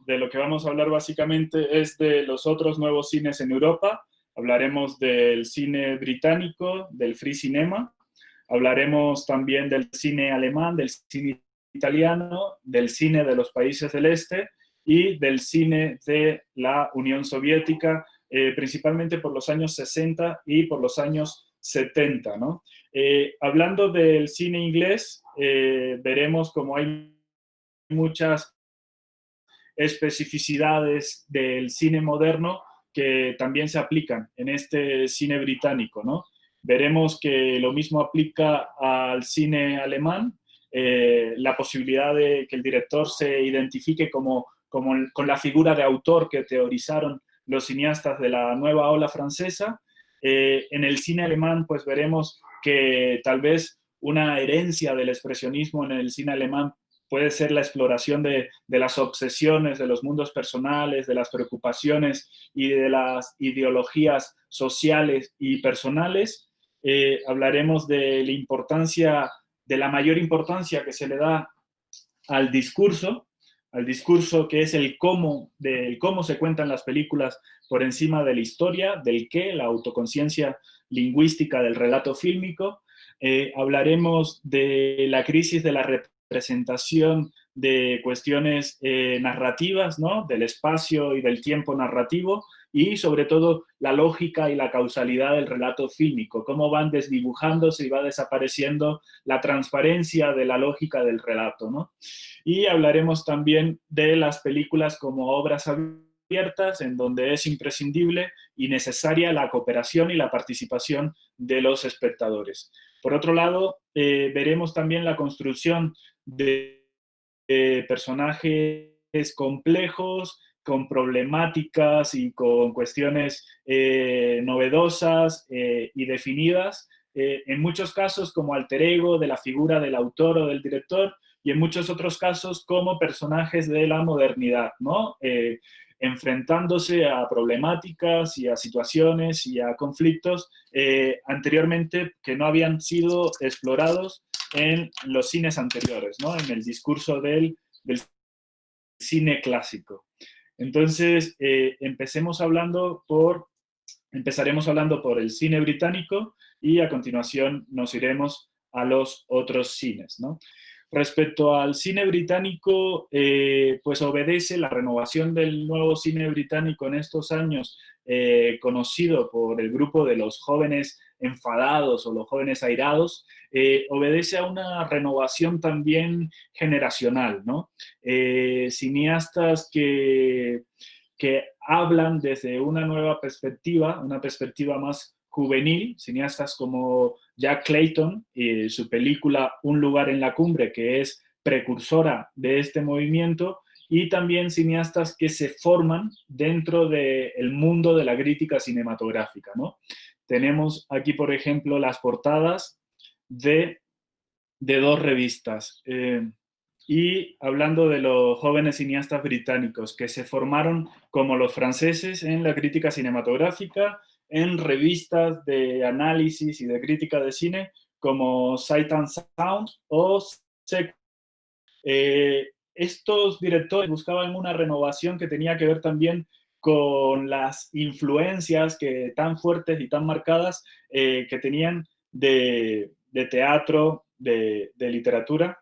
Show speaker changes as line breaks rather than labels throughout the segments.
De lo que vamos a hablar básicamente es de los otros nuevos cines en Europa. Hablaremos del cine británico, del free cinema. Hablaremos también del cine alemán, del cine italiano, del cine de los países del este y del cine de la Unión Soviética, principalmente por los años 60 y por los años 70, ¿no? Hablando del cine inglés, veremos cómo hay muchas especificidades del cine moderno que también se aplican en este cine británico, ¿no? Veremos que lo mismo aplica al cine alemán, la posibilidad de que el director se identifique con la figura de autor que teorizaron los cineastas de la nueva ola francesa. En el cine alemán, pues veremos que tal vez una herencia del expresionismo en el cine alemán puede ser la exploración de las obsesiones, de los mundos personales, de las preocupaciones y de las ideologías sociales y personales. Hablaremos de la importancia, de la mayor importancia que se le da al discurso que es del cómo se cuentan las películas por encima de la historia, del qué, la autoconciencia lingüística del relato fílmico. Hablaremos de la crisis de la representación de cuestiones narrativas, ¿no? Del espacio y del tiempo narrativo y sobre todo la lógica y la causalidad del relato fílmico, cómo van desdibujándose y va desapareciendo la transparencia de la lógica del relato, ¿no? Y hablaremos también de las películas como obras abiertas, en donde es imprescindible y necesaria la cooperación y la participación de los espectadores. Por otro lado, veremos también la construcción de personajes complejos, con problemáticas y con cuestiones novedosas y definidas, en muchos casos como alter ego de la figura del autor o del director, y en muchos otros casos como personajes de la modernidad, ¿no? Enfrentándose a problemáticas y a situaciones y a conflictos anteriormente que no habían sido explorados en los cines anteriores, ¿no? En el discurso del cine clásico. Entonces, empezaremos hablando por el cine británico y a continuación nos iremos a los otros cines, ¿no? Respecto al cine británico, pues obedece la renovación del nuevo cine británico en estos años, conocido por el grupo de los jóvenes enfadados o los jóvenes airados, obedece a una renovación también generacional, ¿no? Cineastas que hablan desde una nueva perspectiva, una perspectiva más juvenil, cineastas como Jack Clayton y su película Un lugar en la cumbre, que es precursora de este movimiento, y también cineastas que se forman dentro del mundo de la crítica cinematográfica, ¿no? Tenemos aquí, por ejemplo, las portadas de dos revistas. Y hablando de los jóvenes cineastas británicos que se formaron como los franceses en la crítica cinematográfica, en revistas de análisis y de crítica de cine como Sight and Sound o Sec. Estos directores buscaban una renovación que tenía que ver también con las influencias tan fuertes y tan marcadas que tenían de teatro, de literatura,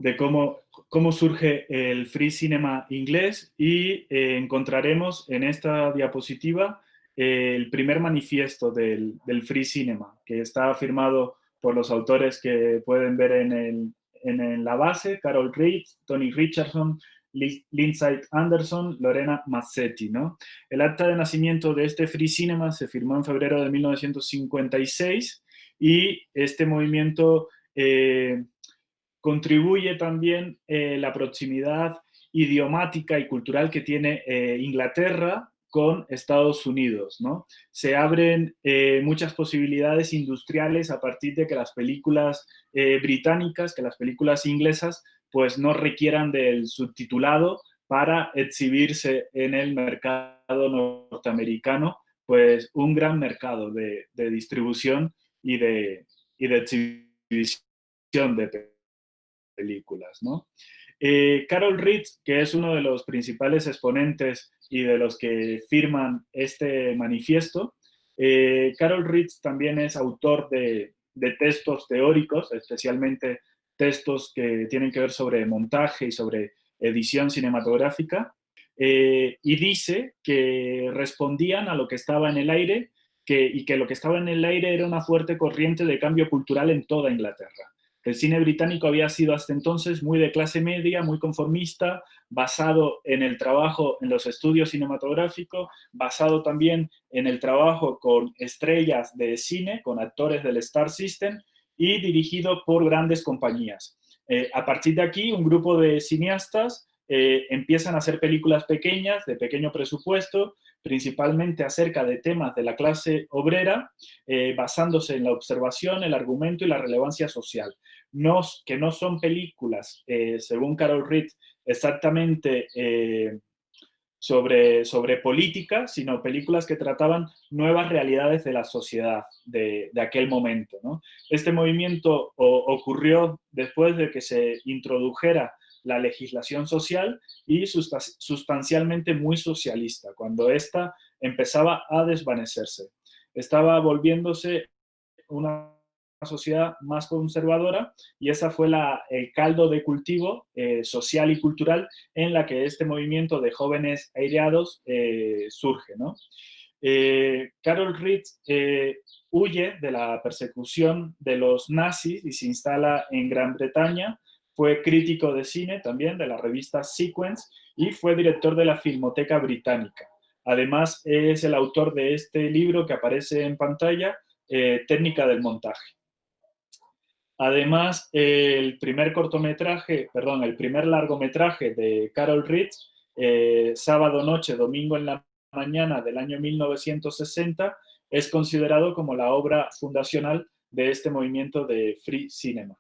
de cómo surge el free cinema inglés y encontraremos en esta diapositiva el primer manifiesto del free cinema, que está firmado por los autores que pueden ver en la base: Carol Reed, Tony Richardson, Lindsay Anderson, Lorena Mazzetti, ¿no? El acta de nacimiento de este free cinema se firmó en febrero de 1956 y este movimiento contribuye también la proximidad idiomática y cultural que tiene Inglaterra con Estados Unidos, ¿no? Se abren muchas posibilidades industriales a partir de que las películas británicas, que las películas inglesas, pues no requieran del subtitulado para exhibirse en el mercado norteamericano, pues un gran mercado de distribución y de exhibición de películas, ¿no? Carol Reed, que es uno de los principales exponentes y de los que firman este manifiesto, Carol Reed también es autor de textos teóricos, especialmente textos que tienen que ver sobre montaje y sobre edición cinematográfica, y dice que respondían a lo que estaba en el aire y que lo que estaba en el aire era una fuerte corriente de cambio cultural en toda Inglaterra. El cine británico había sido hasta entonces muy de clase media, muy conformista, basado en el trabajo en los estudios cinematográficos, basado también en el trabajo con estrellas de cine, con actores del Star System y dirigido por grandes compañías. A partir de aquí, un grupo de cineastas empiezan a hacer películas pequeñas, de pequeño presupuesto, principalmente acerca de temas de la clase obrera, basándose en la observación, el argumento y la relevancia social. Que no son películas, según Carol Reed, exactamente sobre política, sino películas que trataban nuevas realidades de la sociedad de aquel momento, ¿no? Este movimiento ocurrió después de que se introdujera la legislación social y sustancialmente muy socialista, cuando ésta empezaba a desvanecerse. Estaba volviéndose una sociedad más conservadora y esa fue el caldo de cultivo social y cultural en la que este movimiento de jóvenes aireados surge, ¿no? Carol Reed huye de la persecución de los nazis y se instala en Gran Bretaña. Fue crítico de cine también de la revista Sequence y fue director de la Filmoteca Británica. Además, es el autor de este libro que aparece en pantalla, Técnica del montaje. Además, el primer largometraje de Carol Reed, Sábado Noche, Domingo en la Mañana, del año 1960, es considerado como la obra fundacional de este movimiento de Free Cinema.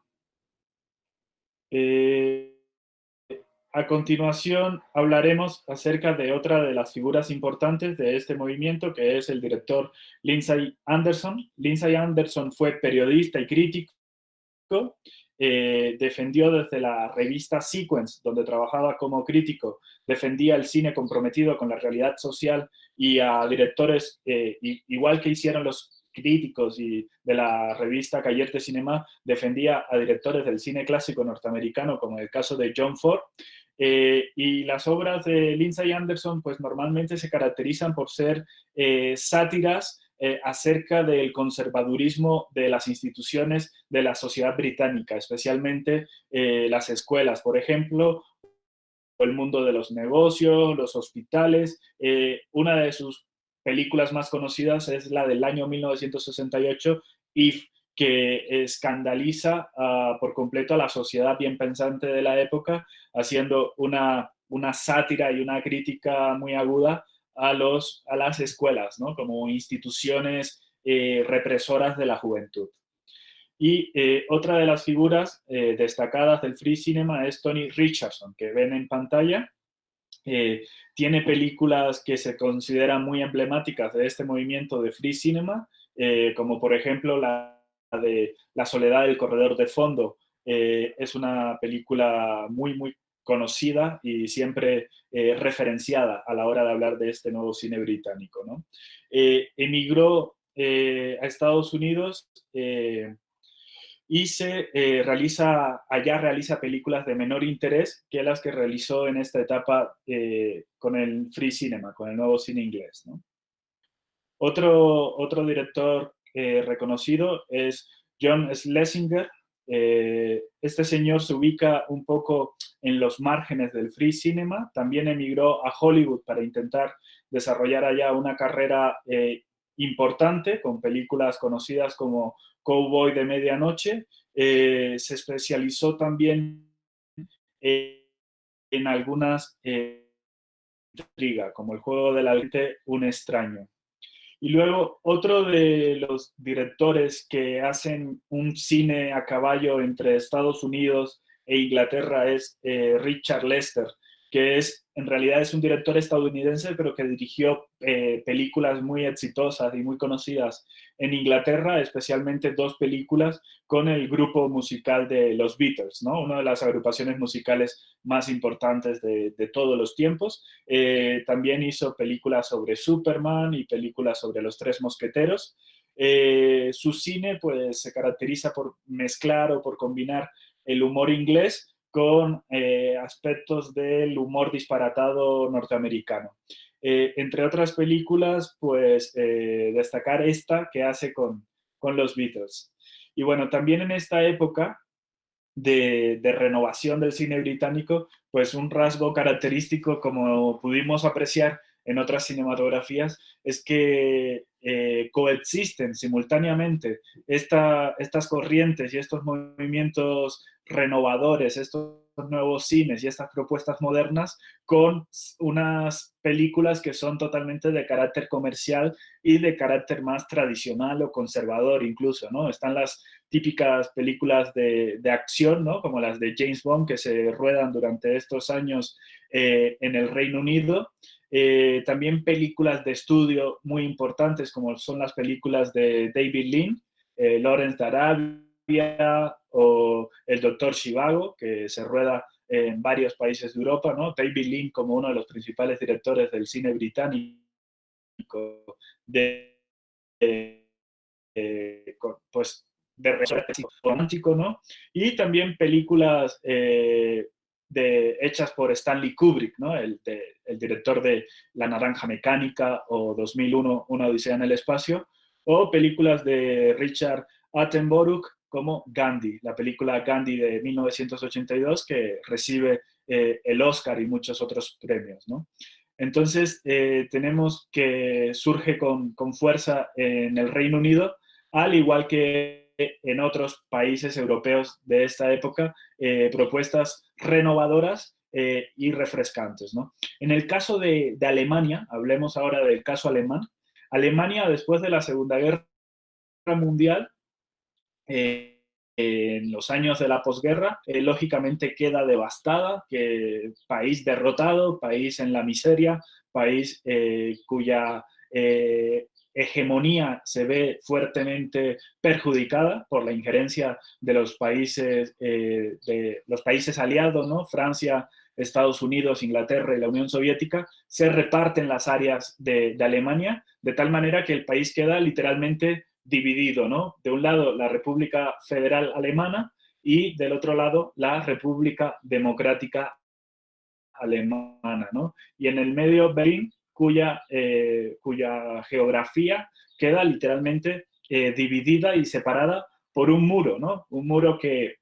A continuación hablaremos acerca de otra de las figuras importantes de este movimiento, que es el director Lindsay Anderson. Lindsay Anderson fue periodista y crítico. Defendió desde la revista Sequence, donde trabajaba como crítico, defendía el cine comprometido con la realidad social y a directores, igual que hicieron los críticos y de la revista Cahiers de Cinema, defendía a directores del cine clásico norteamericano, como el caso de John Ford. Y las obras de Lindsay Anderson, pues normalmente se caracterizan por ser sátiras acerca del conservadurismo de las instituciones de la sociedad británica, especialmente las escuelas, por ejemplo, el mundo de los negocios, los hospitales. Una de sus películas más conocidas es la del año 1968, If, que escandaliza por completo a la sociedad bien pensante de la época, haciendo una sátira y una crítica muy aguda a las escuelas, ¿no? Como instituciones represoras de la juventud. Y otra de las figuras destacadas del Free Cinema es Tony Richardson, que ven en pantalla. Tiene películas que se consideran muy emblemáticas de este movimiento de Free Cinema, como por ejemplo la de La soledad del corredor de fondo. Es una película muy, muy conocida y siempre referenciada a la hora de hablar de este nuevo cine británico, ¿no? Emigró a Estados Unidos y realiza películas de menor interés que las que realizó en esta etapa con el Free Cinema, con el nuevo cine inglés, ¿no? Otro director reconocido es John Schlesinger. Este señor se ubica un poco en los márgenes del Free Cinema. También emigró a Hollywood para intentar desarrollar allá una carrera importante con películas conocidas como Cowboy de Medianoche. Se especializó también en algunas intriga, como El juego de la mente, Un extraño. Y luego otro de los directores que hacen un cine a caballo entre Estados Unidos e Inglaterra es Richard Lester, que en realidad es un director estadounidense, pero que dirigió películas muy exitosas y muy conocidas en Inglaterra, especialmente dos películas con el grupo musical de los Beatles, ¿no? Una de las agrupaciones musicales más importantes de todos los tiempos. También hizo películas sobre Superman y películas sobre los Tres Mosqueteros. Su cine pues, se caracteriza por mezclar o por combinar el humor inglés con aspectos del humor disparatado norteamericano. Entre otras películas, pues destacar esta que hace con los Beatles. Y bueno, también en esta época de renovación del cine británico, pues un rasgo característico, como pudimos apreciar en otras cinematografías, es que coexisten simultáneamente estas corrientes y estos movimientos renovadores, estos nuevos cines y estas propuestas modernas con unas películas que son totalmente de carácter comercial y de carácter más tradicional o conservador incluso, ¿no? Están las típicas películas de acción, ¿no? Como las de James Bond que se ruedan durante estos años en el Reino Unido. También películas de estudio muy importantes como son las películas de David Lean, Lawrence de Arabia o El Doctor Zhivago, que se rueda en varios países de Europa, ¿no? David Lean como uno de los principales directores del cine británico de, pues de romántico, ¿no? Y también películas hechas por Stanley Kubrick, ¿no? El director de La Naranja Mecánica o 2001, Una Odisea en el Espacio, o películas de Richard Attenborough como Gandhi, la película Gandhi de 1982 que recibe el Oscar y muchos otros premios, ¿no? Entonces, tenemos que surge con fuerza en el Reino Unido, al igual que en otros países europeos de esta época, propuestas renovadoras y refrescantes, ¿no? En el caso de Alemania, hablemos ahora del caso alemán. Alemania, después de la Segunda Guerra Mundial, en los años de la posguerra, lógicamente queda devastada, que país derrotado, país en la miseria, país cuya hegemonía se ve fuertemente perjudicada por la injerencia de los países aliados, ¿no? Francia, Estados Unidos, Inglaterra y la Unión Soviética, se reparten las áreas de Alemania, de tal manera que el país queda literalmente dividido, ¿no? De un lado la República Federal Alemana y del otro lado la República Democrática Alemana, ¿no? Y en el medio Berlín, cuya geografía queda literalmente dividida y separada por un muro, ¿no? Un muro que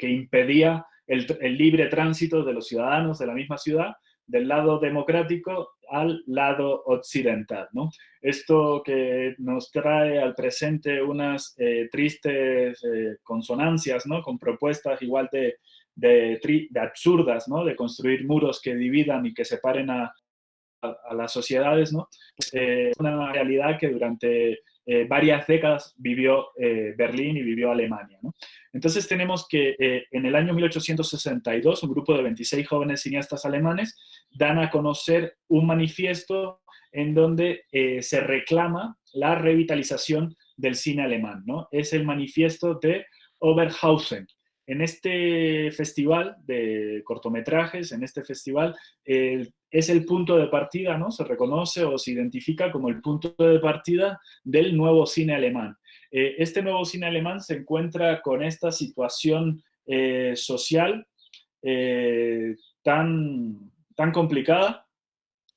impedía el libre tránsito de los ciudadanos de la misma ciudad del lado democrático al lado occidental, ¿no? Esto que nos trae al presente unas tristes consonancias, ¿no? Con propuestas igual de absurdas, ¿no? De construir muros que dividan y que separen a las sociedades, ¿no? Una realidad que durante varias décadas vivió Berlín y vivió Alemania, ¿no? Entonces tenemos que en el año 1862 un grupo de 26 jóvenes cineastas alemanes dan a conocer un manifiesto en donde se reclama la revitalización del cine alemán, ¿no? Es el manifiesto de Oberhausen. En este festival de cortometrajes, en este festival, es el punto de partida, ¿no? Se reconoce o se identifica como el punto de partida del nuevo cine alemán. Este nuevo cine alemán se encuentra con esta situación social tan complicada,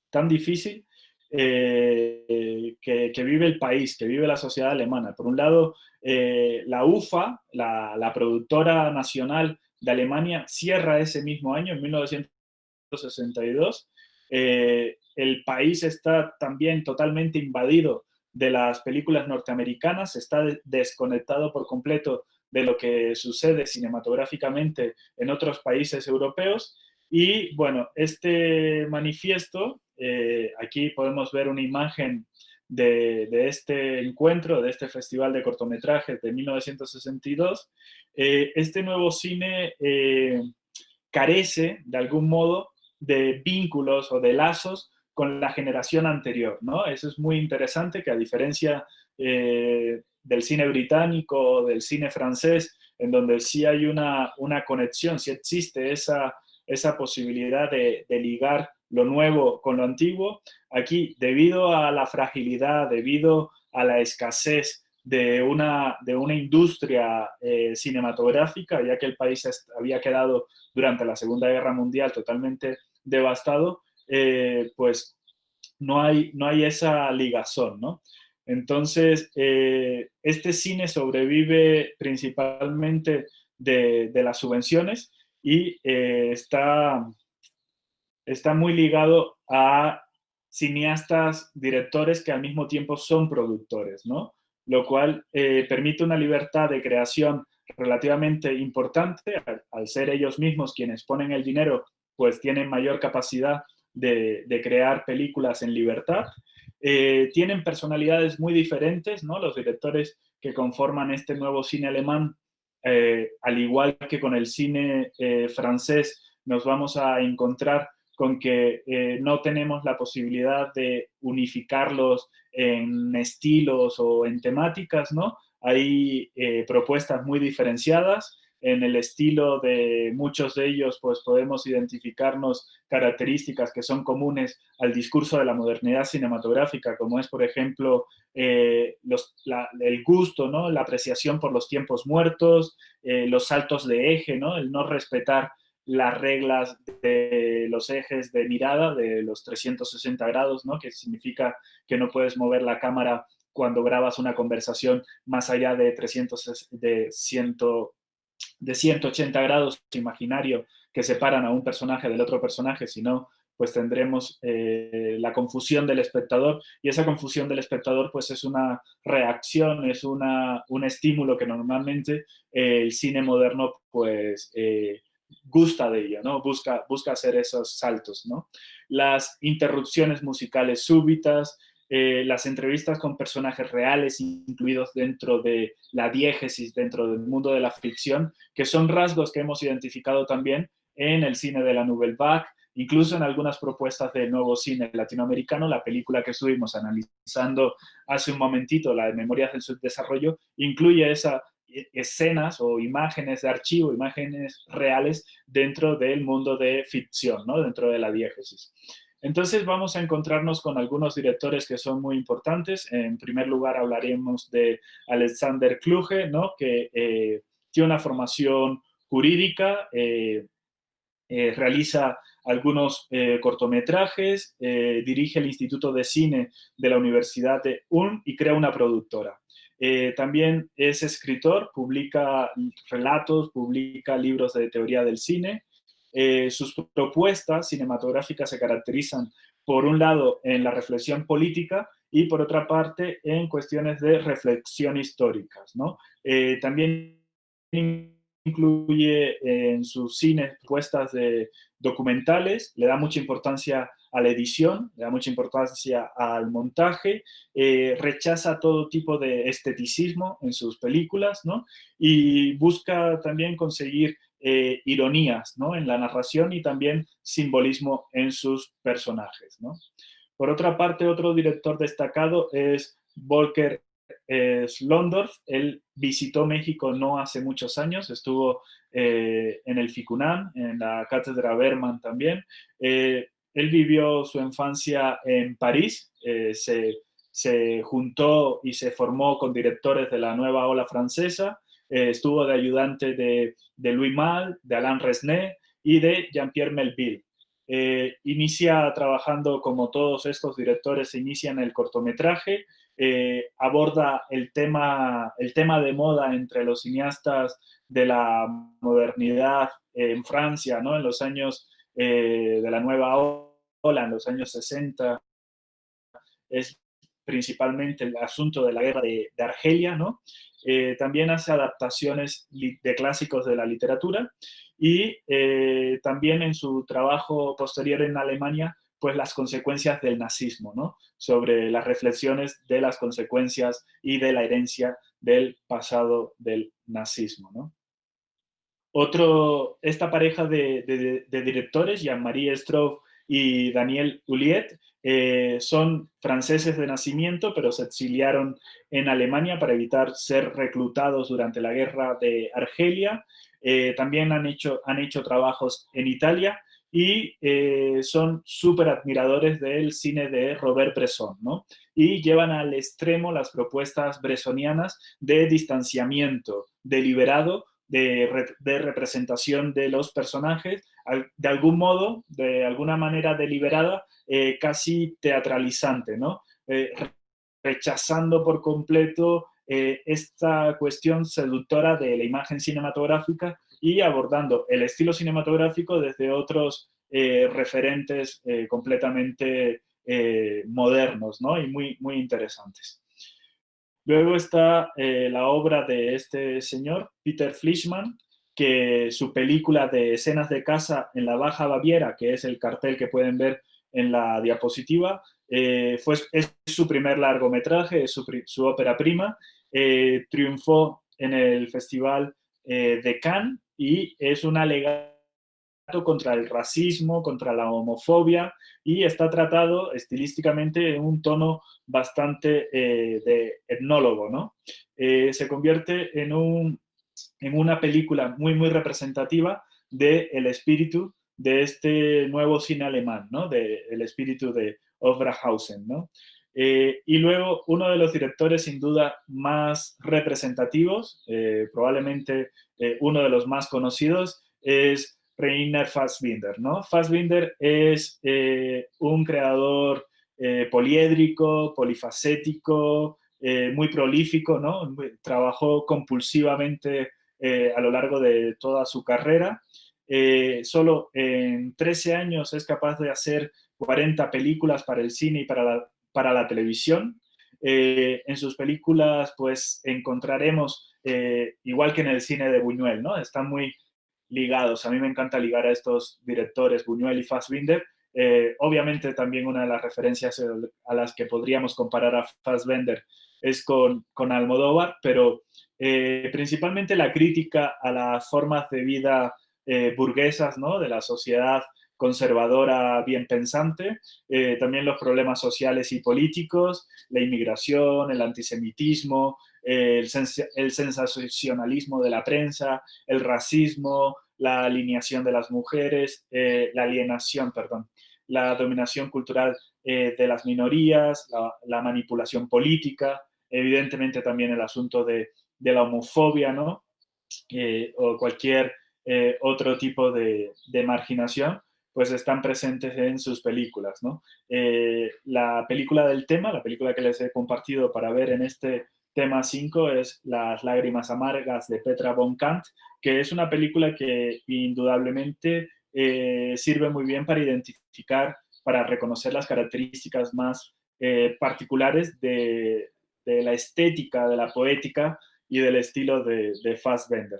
tan difícil, que vive el país, que vive la sociedad alemana. Por un lado, la UFA, la productora nacional de Alemania, cierra ese mismo año, en 1962. El país está también totalmente invadido de las películas norteamericanas, está desconectado por completo de lo que sucede cinematográficamente en otros países europeos. Y bueno, este manifiesto, aquí podemos ver una imagen de este encuentro, de este festival de cortometrajes de 1962. Este nuevo cine carece de algún modo de vínculos o de lazos con la generación anterior, ¿no? Eso es muy interesante, que a diferencia del cine británico o del cine francés, en donde sí hay una conexión, sí existe esa posibilidad de ligar lo nuevo con lo antiguo, aquí, debido a la fragilidad, debido a la escasez de una industria cinematográfica, ya que el país había quedado durante la Segunda Guerra Mundial totalmente devastado, pues no hay esa ligazón, ¿no? Entonces, este cine sobrevive principalmente de las subvenciones y está muy ligado a cineastas, directores que al mismo tiempo son productores, ¿no? Lo cual permite una libertad de creación relativamente importante. Al ser ellos mismos quienes ponen el dinero, pues tienen mayor capacidad de crear películas en libertad. Tienen personalidades muy diferentes, ¿no? Los directores que conforman este nuevo cine alemán, al igual que con el cine francés, nos vamos a encontrar con que no tenemos la posibilidad de unificarlos en estilos o en temáticas, ¿no? Hay propuestas muy diferenciadas. En el estilo de muchos de ellos, pues podemos identificarnos características que son comunes al discurso de la modernidad cinematográfica, como es, por ejemplo, el gusto, ¿no? La apreciación por los tiempos muertos, los saltos de eje, ¿no? El no respetar las reglas de los ejes de mirada, de los 360 grados, ¿no? Que significa que no puedes mover la cámara cuando grabas una conversación más allá de 180 grados imaginario que separan a un personaje del otro personaje, sino pues tendremos la confusión del espectador, y esa confusión del espectador pues es una reacción, es un estímulo que normalmente el cine moderno pues gusta de ello, ¿no? Busca hacer esos saltos, ¿no? Las interrupciones musicales súbitas, las entrevistas con personajes reales incluidos dentro de la diégesis, dentro del mundo de la ficción, que son rasgos que hemos identificado también en el cine de la Nouvelle Vague, incluso en algunas propuestas del nuevo cine latinoamericano. La película que estuvimos analizando hace un momentito, la de Memorias del Subdesarrollo, incluye esas escenas o imágenes de archivo, imágenes reales dentro del mundo de ficción, ¿no? Dentro de la diégesis. Entonces vamos a encontrarnos con algunos directores que son muy importantes. En primer lugar hablaremos de Alexander Kluge, ¿no? Que tiene una formación jurídica, realiza algunos cortometrajes, dirige el Instituto de Cine de la Universidad de Ulm y crea una productora. También es escritor, publica relatos, publica libros de teoría del cine. Sus propuestas cinematográficas se caracterizan, por un lado, en la reflexión política y, por otra parte, en cuestiones de reflexión históricas, ¿no? También incluye en sus cines propuestas de documentales, le da mucha importancia a la edición, le da mucha importancia al montaje, rechaza todo tipo de esteticismo en sus películas, ¿no? Y busca también conseguir ironías, ¿no? En la narración y también simbolismo en sus personajes, ¿no? Por otra parte, otro director destacado es Volker Schlöndorff. Él visitó México no hace muchos años, estuvo en el FICUNAM, en la Cátedra Berman también. Él vivió su infancia en París, se juntó y se formó con directores de la nueva ola francesa, estuvo de ayudante de Louis Malle, de Alain Resnais y de Jean-Pierre Melville. Inicia trabajando como todos estos directores, se inicia en el cortometraje, aborda el tema de moda entre los cineastas de la modernidad en Francia, ¿no? En los años de la nueva ola, en los años 60, es principalmente el asunto de la guerra de Argelia, ¿no? También hace adaptaciones de clásicos de la literatura y también en su trabajo posterior en Alemania, pues las consecuencias del nazismo, ¿no? Sobre las reflexiones de las consecuencias y de la herencia del pasado del nazismo, ¿no? Esta pareja de directores, Jean-Marie Straub y Daniel Huliet, son franceses de nacimiento, pero se exiliaron en Alemania para evitar ser reclutados durante la guerra de Argelia. También han hecho trabajos en Italia y son súper admiradores del cine de Robert Bresson, ¿no? Y llevan al extremo las propuestas bressonianas de distanciamiento deliberado, de representación de los personajes, de algún modo, de alguna manera deliberada, casi teatralizante, ¿no? Rechazando por completo esta cuestión seductora de la imagen cinematográfica y abordando el estilo cinematográfico desde otros referentes completamente modernos, ¿no? Y muy, muy interesantes. Luego está la obra de este señor, Peter Fleischmann, que su película de escenas de caza en la Baja Baviera, que es el cartel que pueden ver en la diapositiva, es su primer largometraje, es su ópera prima, triunfó en el Festival de Cannes y es un alegato contra el racismo, contra la homofobia, y está tratado estilísticamente en un tono bastante de etnólogo, ¿no? Se convierte en una película muy, muy representativa del espíritu de este nuevo cine alemán, ¿no? El espíritu de Oberhausen, ¿no? Y luego uno de los directores sin duda más representativos, probablemente uno de los más conocidos, es Rainer Fassbinder, ¿no? Fassbinder es un creador poliédrico, polifacético, muy prolífico, ¿no? Trabajó compulsivamente a lo largo de toda su carrera. Solo en 13 años es capaz de hacer 40 películas para el cine y para la televisión. En sus películas, pues, encontraremos, igual que en el cine de Buñuel, ¿no? Están muy ligados. A mí me encanta ligar a estos directores, Buñuel y Fassbinder. Obviamente también una de las referencias a las que podríamos comparar a Fassbinder es con Almodóvar, pero principalmente la crítica a las formas de vida burguesas, ¿no? De la sociedad conservadora bien pensante, también los problemas sociales y políticos, la inmigración, el antisemitismo, el sensacionalismo de la prensa, el racismo, la alineación de las mujeres, la alienación, perdón, la dominación cultural de las minorías, la manipulación política, evidentemente también el asunto de la homofobia, ¿no? O cualquier otro tipo de marginación, pues están presentes en sus películas, ¿no? La película del tema, la película que les he compartido para ver en este tema 5 es Las lágrimas amargas de Petra von Kant, que es una película que indudablemente sirve muy bien para identificar, para reconocer las características más particulares de la estética, de la poética y del estilo de Fassbender.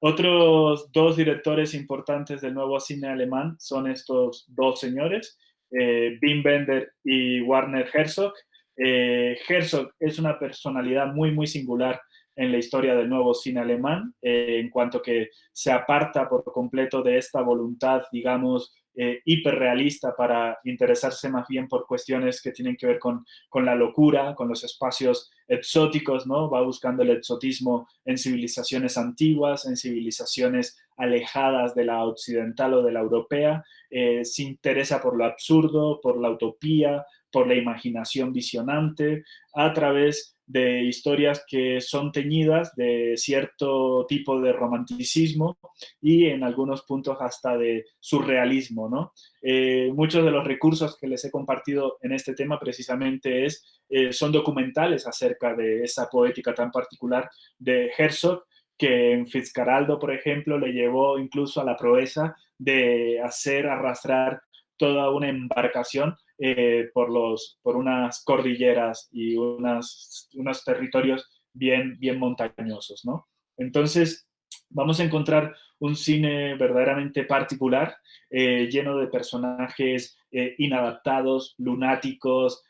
Otros dos directores importantes del nuevo cine alemán son estos dos señores, Wim Wenders y Werner Herzog. Herzog es una personalidad muy, muy singular en la historia del nuevo cine alemán, en cuanto que se aparta por completo de esta voluntad, digamos, hiperrealista para interesarse más bien por cuestiones que tienen que ver con la locura, con los espacios exóticos, ¿no? Va buscando el exotismo en civilizaciones antiguas, en civilizaciones alejadas de la occidental o de la europea, se interesa por lo absurdo, por la utopía, por la imaginación visionante, a través de historias que son teñidas de cierto tipo de romanticismo y en algunos puntos hasta de surrealismo, ¿no? Muchos de los recursos que les he compartido en este tema precisamente son documentales acerca de esa poética tan particular de Herzog, que en Fitzcarraldo, por ejemplo, le llevó incluso a la proeza de hacer arrastrar toda una embarcación por unas cordilleras y unos territorios bien, bien montañosos, ¿no? Entonces, vamos a encontrar un cine verdaderamente particular, lleno de personajes inadaptados, lunáticos,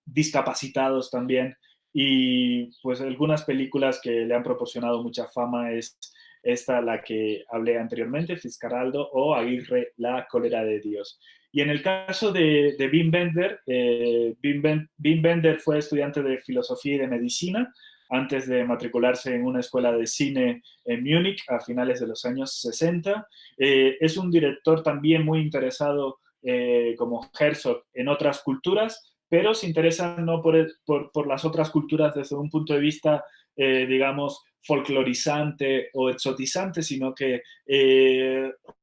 discapacitados también. Y pues algunas películas que le han proporcionado mucha fama es esta la que hablé anteriormente, Fitzcarraldo, o Aguirre, La cólera de Dios. Y en el caso de Wim Wenders, Wim Wenders fue estudiante de filosofía y de medicina antes de matricularse en una escuela de cine en Múnich a finales de los años 60. Es un director también muy interesado, como Herzog, en otras culturas, pero se interesa no por las otras culturas desde un punto de vista, digamos, folclorizante o exotizante, sino que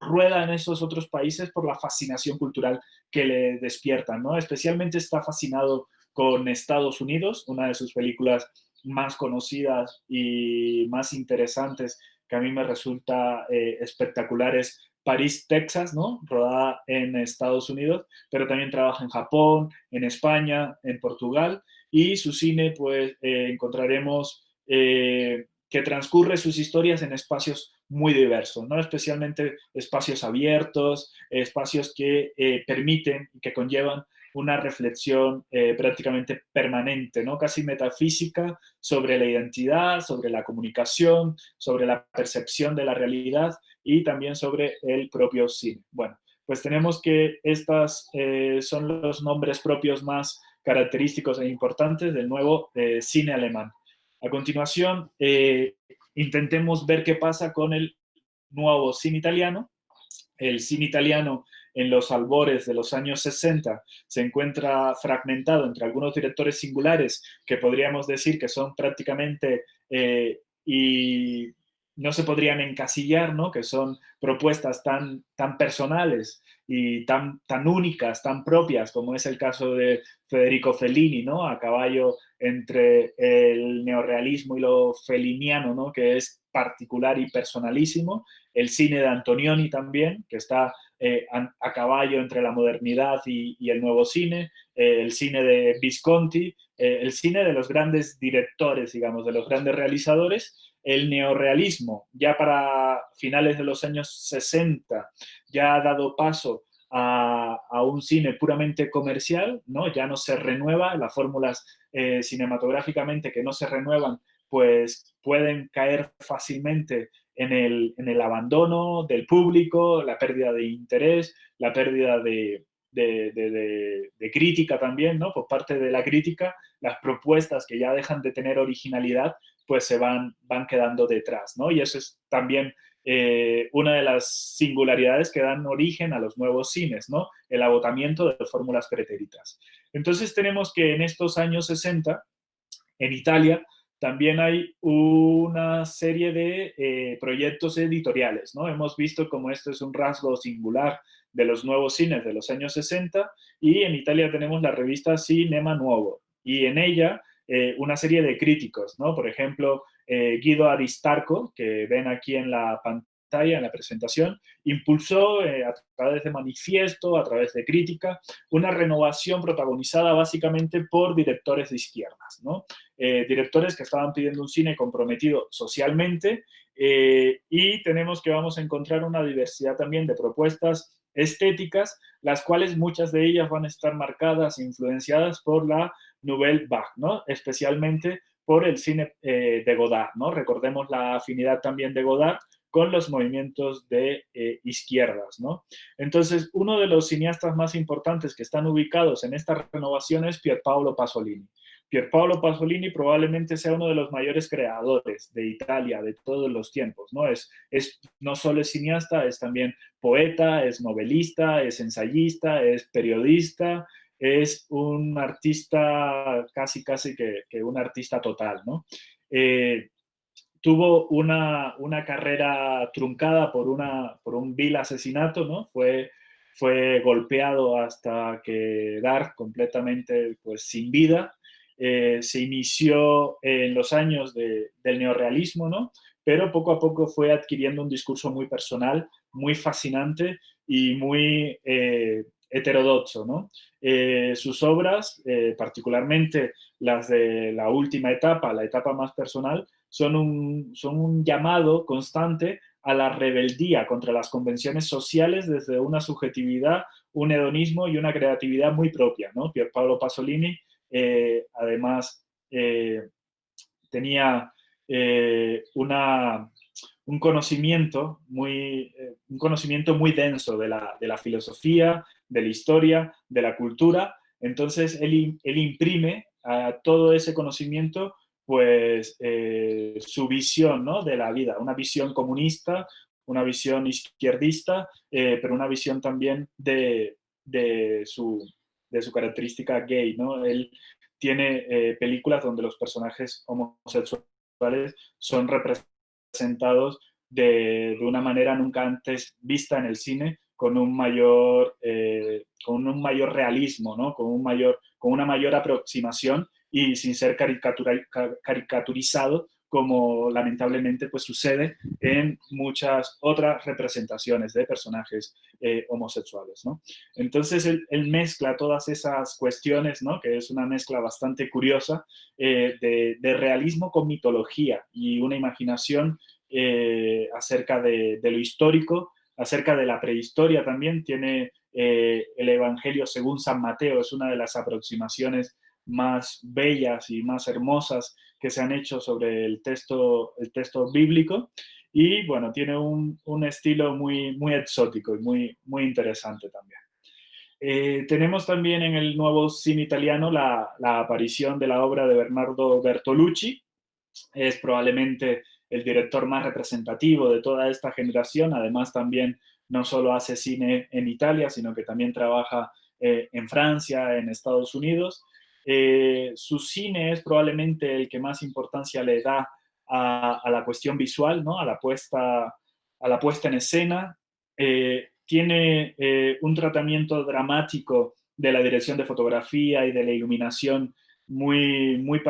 rueda en esos otros países por la fascinación cultural que le despiertan, ¿no? Especialmente está fascinado con Estados Unidos. Una de sus películas más conocidas y más interesantes que a mí me resulta espectacular es París, Texas, ¿no? Rodada en Estados Unidos, pero también trabaja en Japón, en España, en Portugal, y su cine, pues, encontraremos que transcurre sus historias en espacios muy diversos, ¿no? Especialmente espacios abiertos, espacios que permiten y que conllevan una reflexión prácticamente permanente, ¿no? Casi metafísica sobre la identidad, sobre la comunicación, sobre la percepción de la realidad y también sobre el propio cine. Bueno, pues tenemos que estas son los nombres propios más característicos e importantes del nuevo cine alemán. A continuación, intentemos ver qué pasa con el nuevo cine italiano. El cine italiano en los albores de los años 60 se encuentra fragmentado entre algunos directores singulares que podríamos decir que son prácticamente y no se podrían encasillar, ¿no? Que son propuestas tan personales y tan únicas, tan propias, como es el caso de Federico Fellini, ¿no? A caballo entre el neorrealismo y lo feliniano, ¿no? Que es particular y personalísimo. El cine de Antonioni también, que está a caballo entre la modernidad y el nuevo cine, el cine de Visconti, el cine de los grandes directores, digamos, de los grandes realizadores, el neorrealismo, ya para finales de los años 60, ya ha dado paso a un cine puramente comercial, ¿no? Ya no se renueva, las fórmulas cinematográficamente que no se renuevan, pues pueden caer fácilmente en el abandono del público, la pérdida de interés, la pérdida de crítica también, ¿no? Por parte de la crítica, las propuestas que ya dejan de tener originalidad, pues se van quedando detrás, ¿no? Y eso es también una de las singularidades que dan origen a los nuevos cines, ¿no? El agotamiento de fórmulas pretéritas. Entonces tenemos que en estos años 60, en Italia, también hay una serie de proyectos editoriales, ¿no? Hemos visto cómo esto es un rasgo singular de los nuevos cines de los años 60 y en Italia tenemos la revista Cinema Nuovo y en ella una serie de críticos, ¿no? Por ejemplo, Guido Aristarco, que ven aquí en la pantalla, en la presentación, impulsó a través de manifiesto, a través de crítica, una renovación protagonizada básicamente por directores de izquierdas, ¿no? Directores que estaban pidiendo un cine comprometido socialmente y tenemos que vamos a encontrar una diversidad también de propuestas estéticas, las cuales muchas de ellas van a estar marcadas, influenciadas por la Nouvelle Vague, ¿no? Especialmente por el cine de Godard, ¿no? Recordemos la afinidad también de Godard con los movimientos de izquierdas, ¿no? Entonces, uno de los cineastas más importantes que están ubicados en esta renovación es Pierpaolo Pasolini. Pierpaolo Pasolini probablemente sea uno de los mayores creadores de Italia de todos los tiempos, ¿no? No solo es cineasta, es también poeta, es novelista, es ensayista, es periodista, es un artista casi que un artista total, ¿no? Tuvo una carrera truncada por un vil asesinato, ¿no? Fue golpeado hasta quedar completamente pues, sin vida. Se inició en los años del neorrealismo, ¿no? Pero poco a poco fue adquiriendo un discurso muy personal, muy fascinante y muy heterodoxo, ¿no? Sus obras, particularmente las de la última etapa, la etapa más personal, son un llamado constante a la rebeldía contra las convenciones sociales desde una subjetividad, un hedonismo y una creatividad muy propia, ¿no? Pierpaolo Pasolini, además, tenía un conocimiento muy denso de la filosofía, de la historia, de la cultura. Entonces, él imprime a todo ese conocimiento pues su visión, ¿no?, de la vida, una visión comunista, una visión izquierdista, pero una visión también de, su, de su característica gay, ¿no? Él tiene películas donde los personajes homosexuales son representados de una manera nunca antes vista en el cine, con un mayor realismo, ¿no? Con una mayor aproximación y sin ser caricaturizado, como lamentablemente pues, sucede en muchas otras representaciones de personajes homosexuales, ¿no? Entonces él mezcla todas esas cuestiones, ¿no?, que es una mezcla bastante curiosa, de realismo con mitología y una imaginación acerca de lo histórico, acerca de la prehistoria también. Tiene el Evangelio según San Mateo, es una de las aproximaciones más bellas y más hermosas que se han hecho sobre el texto bíblico. Y bueno, tiene un estilo muy, muy exótico y muy, muy interesante también. Tenemos también en el nuevo cine italiano la aparición de la obra de Bernardo Bertolucci. Es probablemente el director más representativo de toda esta generación. Además, también no solo hace cine en Italia, sino que también trabaja en Francia, en Estados Unidos. Su cine es probablemente el que más importancia le da a la cuestión visual, ¿no?, a la puesta en escena. Tiene un tratamiento dramático de la dirección de fotografía y de la iluminación muy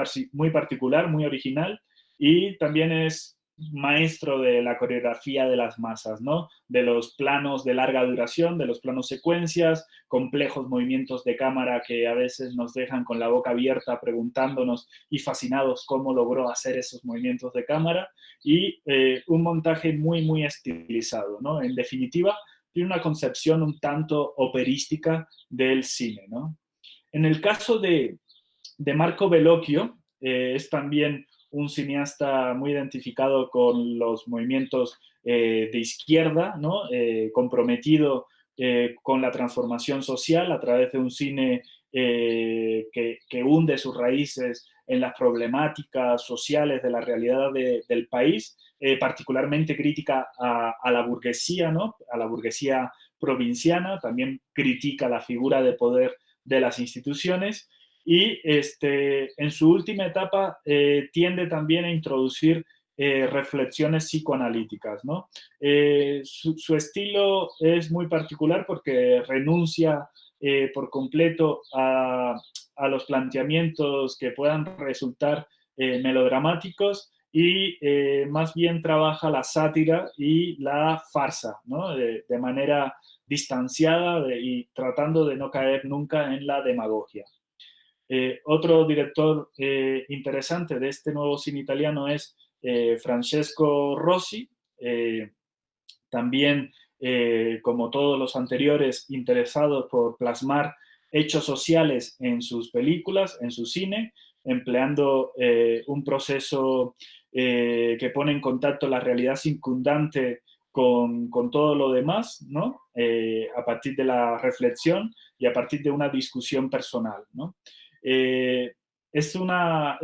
particular, muy original, y también es maestro de la coreografía de las masas, ¿no?, de los planos de larga duración, de los planos secuencias, complejos movimientos de cámara que a veces nos dejan con la boca abierta preguntándonos y fascinados cómo logró hacer esos movimientos de cámara, y un montaje muy, muy estilizado, ¿no? En definitiva, tiene una concepción un tanto operística del cine, ¿no? En el caso de Marco Bellocchio, es también un cineasta muy identificado con los movimientos de izquierda, ¿no? Comprometido con la transformación social a través de un cine que hunde sus raíces en las problemáticas sociales de la realidad del país, particularmente crítica a la burguesía, ¿no?, a la burguesía provinciana. También critica la figura de poder de las instituciones, y en su última etapa tiende también a introducir reflexiones psicoanalíticas, ¿no? Su estilo es muy particular porque renuncia por completo a los planteamientos que puedan resultar melodramáticos, y más bien trabaja la sátira y la farsa, ¿no?, de manera distanciada y tratando de no caer nunca en la demagogia. Otro director interesante de este nuevo cine italiano es Francesco Rossi, también, como todos los anteriores, interesado por plasmar hechos sociales en sus películas, en su cine, empleando un proceso que pone en contacto la realidad circundante con todo lo demás, ¿no? A partir de la reflexión y a partir de una discusión personal, ¿no? Eh, es una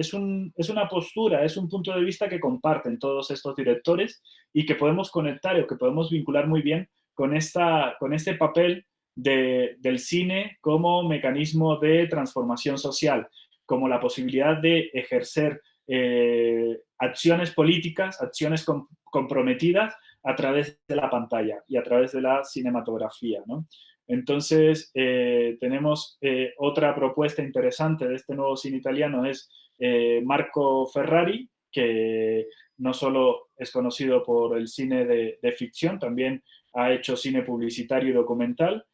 postura, es un punto de vista que comparten todos estos directores y que podemos conectar o que podemos vincular muy bien con este papel del cine como mecanismo de transformación social, como la posibilidad de ejercer acciones políticas, acciones comprometidas a través de la pantalla y a través de la cinematografía, ¿no? Entonces, tenemos otra propuesta interesante de este nuevo cine italiano, es Marco Ferrari, que no solo es conocido por el cine de ficción, también ha hecho cine publicitario y documental.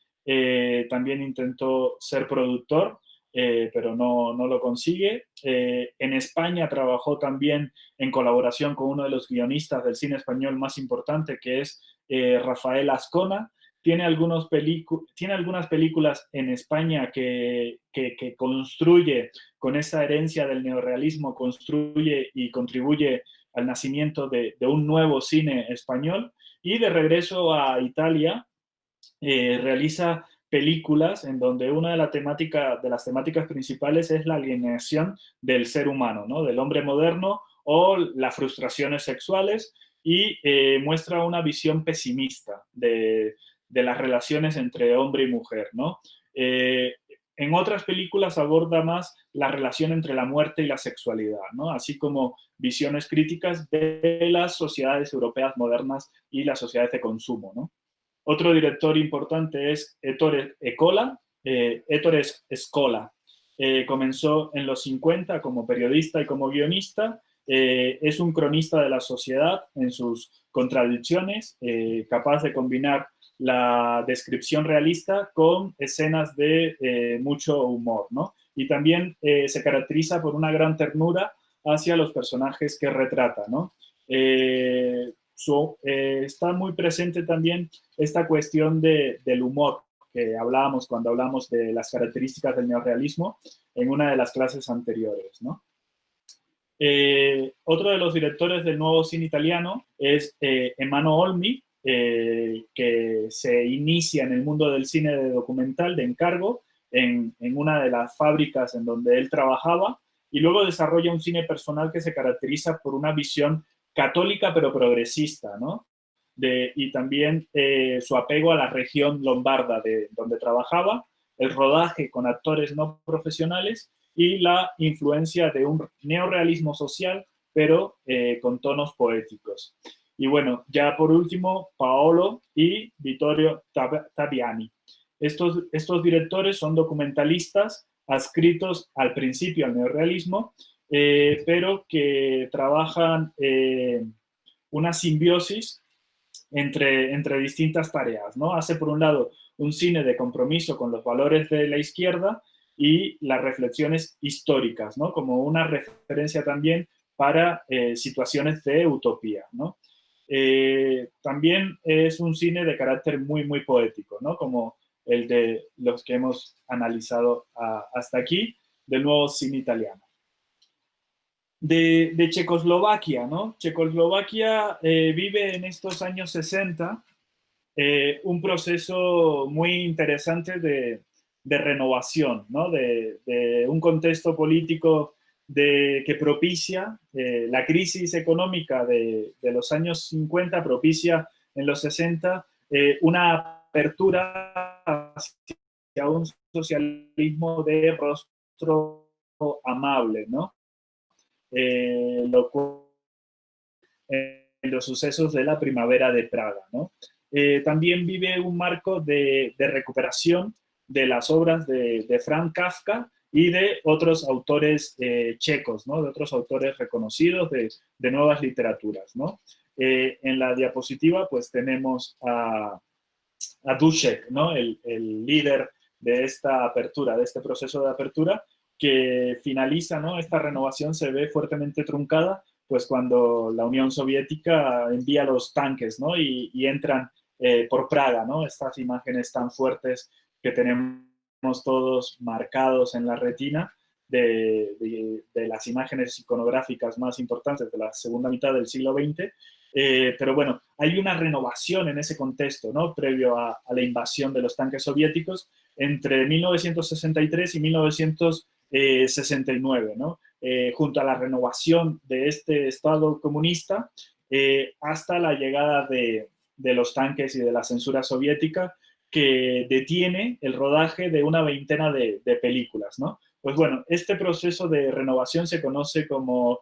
También intentó ser productor, pero no lo consigue. En España trabajó también en colaboración con uno de los guionistas del cine español más importante, que es Rafael Azcona. Tiene algunas películas en España que construye con esa herencia del neorrealismo, construye y contribuye al nacimiento de un nuevo cine español, y de regreso a Italia realiza películas en donde una de las temáticas principales es la alienación del ser humano, ¿no? Del hombre moderno, o las frustraciones sexuales, y muestra una visión pesimista de las relaciones entre hombre y mujer, ¿no? En otras películas aborda más la relación entre la muerte y la sexualidad, ¿no? Así como visiones críticas de las sociedades europeas modernas y las sociedades de consumo, ¿no? Otro director importante es Ettore Scola. Ettore Scola comenzó en los 50 como periodista y como guionista. Es un cronista de la sociedad en sus contradicciones, capaz de combinar la descripción realista con escenas de mucho humor, ¿no? Y también se caracteriza por una gran ternura hacia los personajes que retrata, ¿no? Está muy presente también esta cuestión del humor que hablábamos cuando hablamos de las características del neorrealismo en una de las clases anteriores, ¿no? Otro de los directores del nuevo cine italiano es Emano Olmi, que se inicia en el mundo del cine de documental de encargo en una de las fábricas en donde él trabajaba, y luego desarrolla un cine personal que se caracteriza por una visión católica pero progresista, ¿no? Y también su apego a la región lombarda de donde trabajaba, el rodaje con actores no profesionales y la influencia de un neorrealismo social, pero con tonos poéticos. Y bueno, ya por último, Paolo y Vittorio Taviani. Estos directores son documentalistas adscritos al principio al neorrealismo, pero que trabajan una simbiosis entre distintas tareas, ¿no? Hace, por un lado, un cine de compromiso con los valores de la izquierda y las reflexiones históricas, ¿no? Como una referencia también para situaciones de utopía, ¿no? También es un cine de carácter muy, muy poético, ¿no? Como el de los que hemos analizado hasta aquí, del nuevo cine italiano. De Checoslovaquia, ¿no? Checoslovaquia vive en estos años 60 un proceso muy interesante de renovación, ¿no? De un contexto político que propicia la crisis económica de los años 50, propicia en los 60 una apertura hacia un socialismo de rostro amable, ¿no? Lo cual en los sucesos de la primavera de Praga, ¿no? También vive un marco de recuperación de las obras de Franz Kafka y de otros autores checos, ¿no? De otros autores reconocidos de nuevas literaturas, ¿no? En la diapositiva pues tenemos a Dušek, ¿no? El líder de esta apertura, de este proceso de apertura, que finaliza, ¿no? Esta renovación se ve fuertemente truncada, pues cuando la Unión Soviética envía los tanques, ¿no? Y entran por Praga, ¿no? Estas imágenes tan fuertes que tenemos todos marcados en la retina de las imágenes iconográficas más importantes de la segunda mitad del siglo XX. Pero bueno, hay una renovación en ese contexto, ¿no? Previo a la invasión de los tanques soviéticos entre 1963 y 1969, ¿no? Junto a la renovación de este Estado comunista hasta la llegada de los tanques y de la censura soviética, que detiene el rodaje de una veintena de películas, ¿no? Pues bueno, este proceso de renovación se conoce como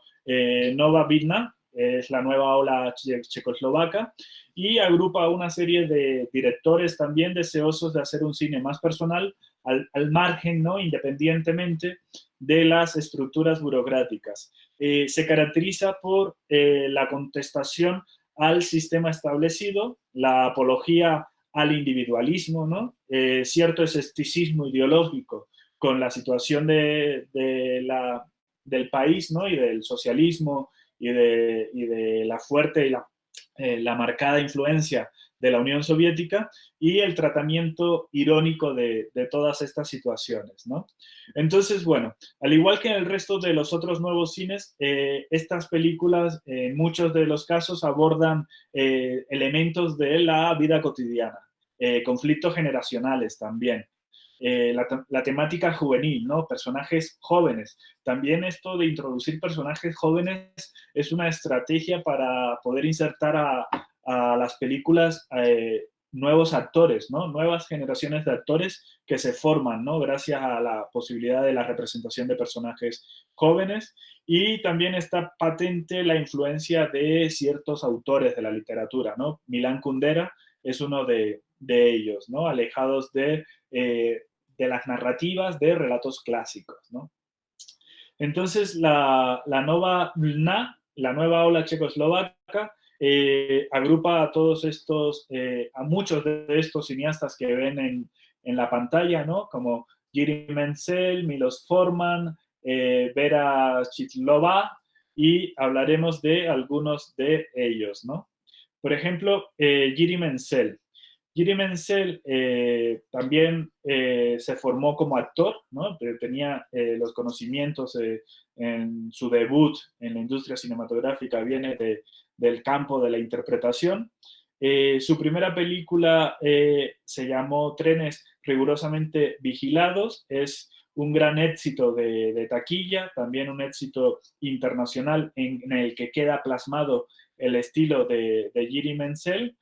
Nova Vidna, es la nueva ola checoslovaca, y agrupa una serie de directores también deseosos de hacer un cine más personal, al margen, ¿no? Independientemente de las estructuras burocráticas. Se caracteriza por la contestación al sistema establecido, la apología al individualismo, ¿no? Cierto escepticismo ideológico con la situación del país, ¿no? Y del socialismo y de la fuerte y la marcada influencia de la Unión Soviética y el tratamiento irónico de todas estas situaciones, ¿no? Entonces, bueno, al igual que en el resto de los otros nuevos cines, estas películas en muchos de los casos abordan elementos de la vida cotidiana, conflictos generacionales también. La temática juvenil, ¿no? Personajes jóvenes. También esto de introducir personajes jóvenes es una estrategia para poder insertar a las películas nuevos actores, ¿no? Nuevas generaciones de actores que se forman, ¿no? Gracias a la posibilidad de la representación de personajes jóvenes. Y también está patente la influencia de ciertos autores de la literatura, ¿no? Milán Kundera es uno de ellos, ¿no? Alejados de las narrativas de relatos clásicos, ¿no? Entonces, la nueva LNA, la nueva ola checoslovaca, agrupa a todos estos, a muchos de estos cineastas que ven en la pantalla, ¿no? Como Jiří Menzel, Milos Forman, Vera Chytilova, y hablaremos de algunos de ellos, ¿no? Por ejemplo, Jiří Menzel. Jiří Menzel también se formó como actor, ¿no? Tenía los conocimientos en su debut en la industria cinematográfica, viene del campo de la interpretación. Su primera película se llamó Trenes rigurosamente vigilados, es un gran éxito de taquilla, también un éxito internacional en el que queda plasmado el estilo de Jiří Menzel.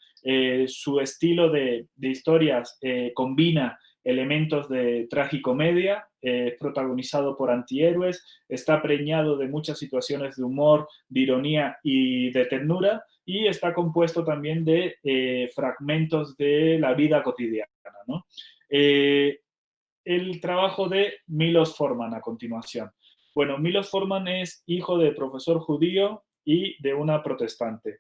Su estilo de historias combina elementos de tragicomedia, protagonizado por antihéroes, está preñado de muchas situaciones de humor, de ironía y de ternura, y está compuesto también de fragmentos de la vida cotidiana, ¿no? El trabajo de Milos Forman a continuación. Bueno, Milos Forman es hijo de profesor judío y de una protestante.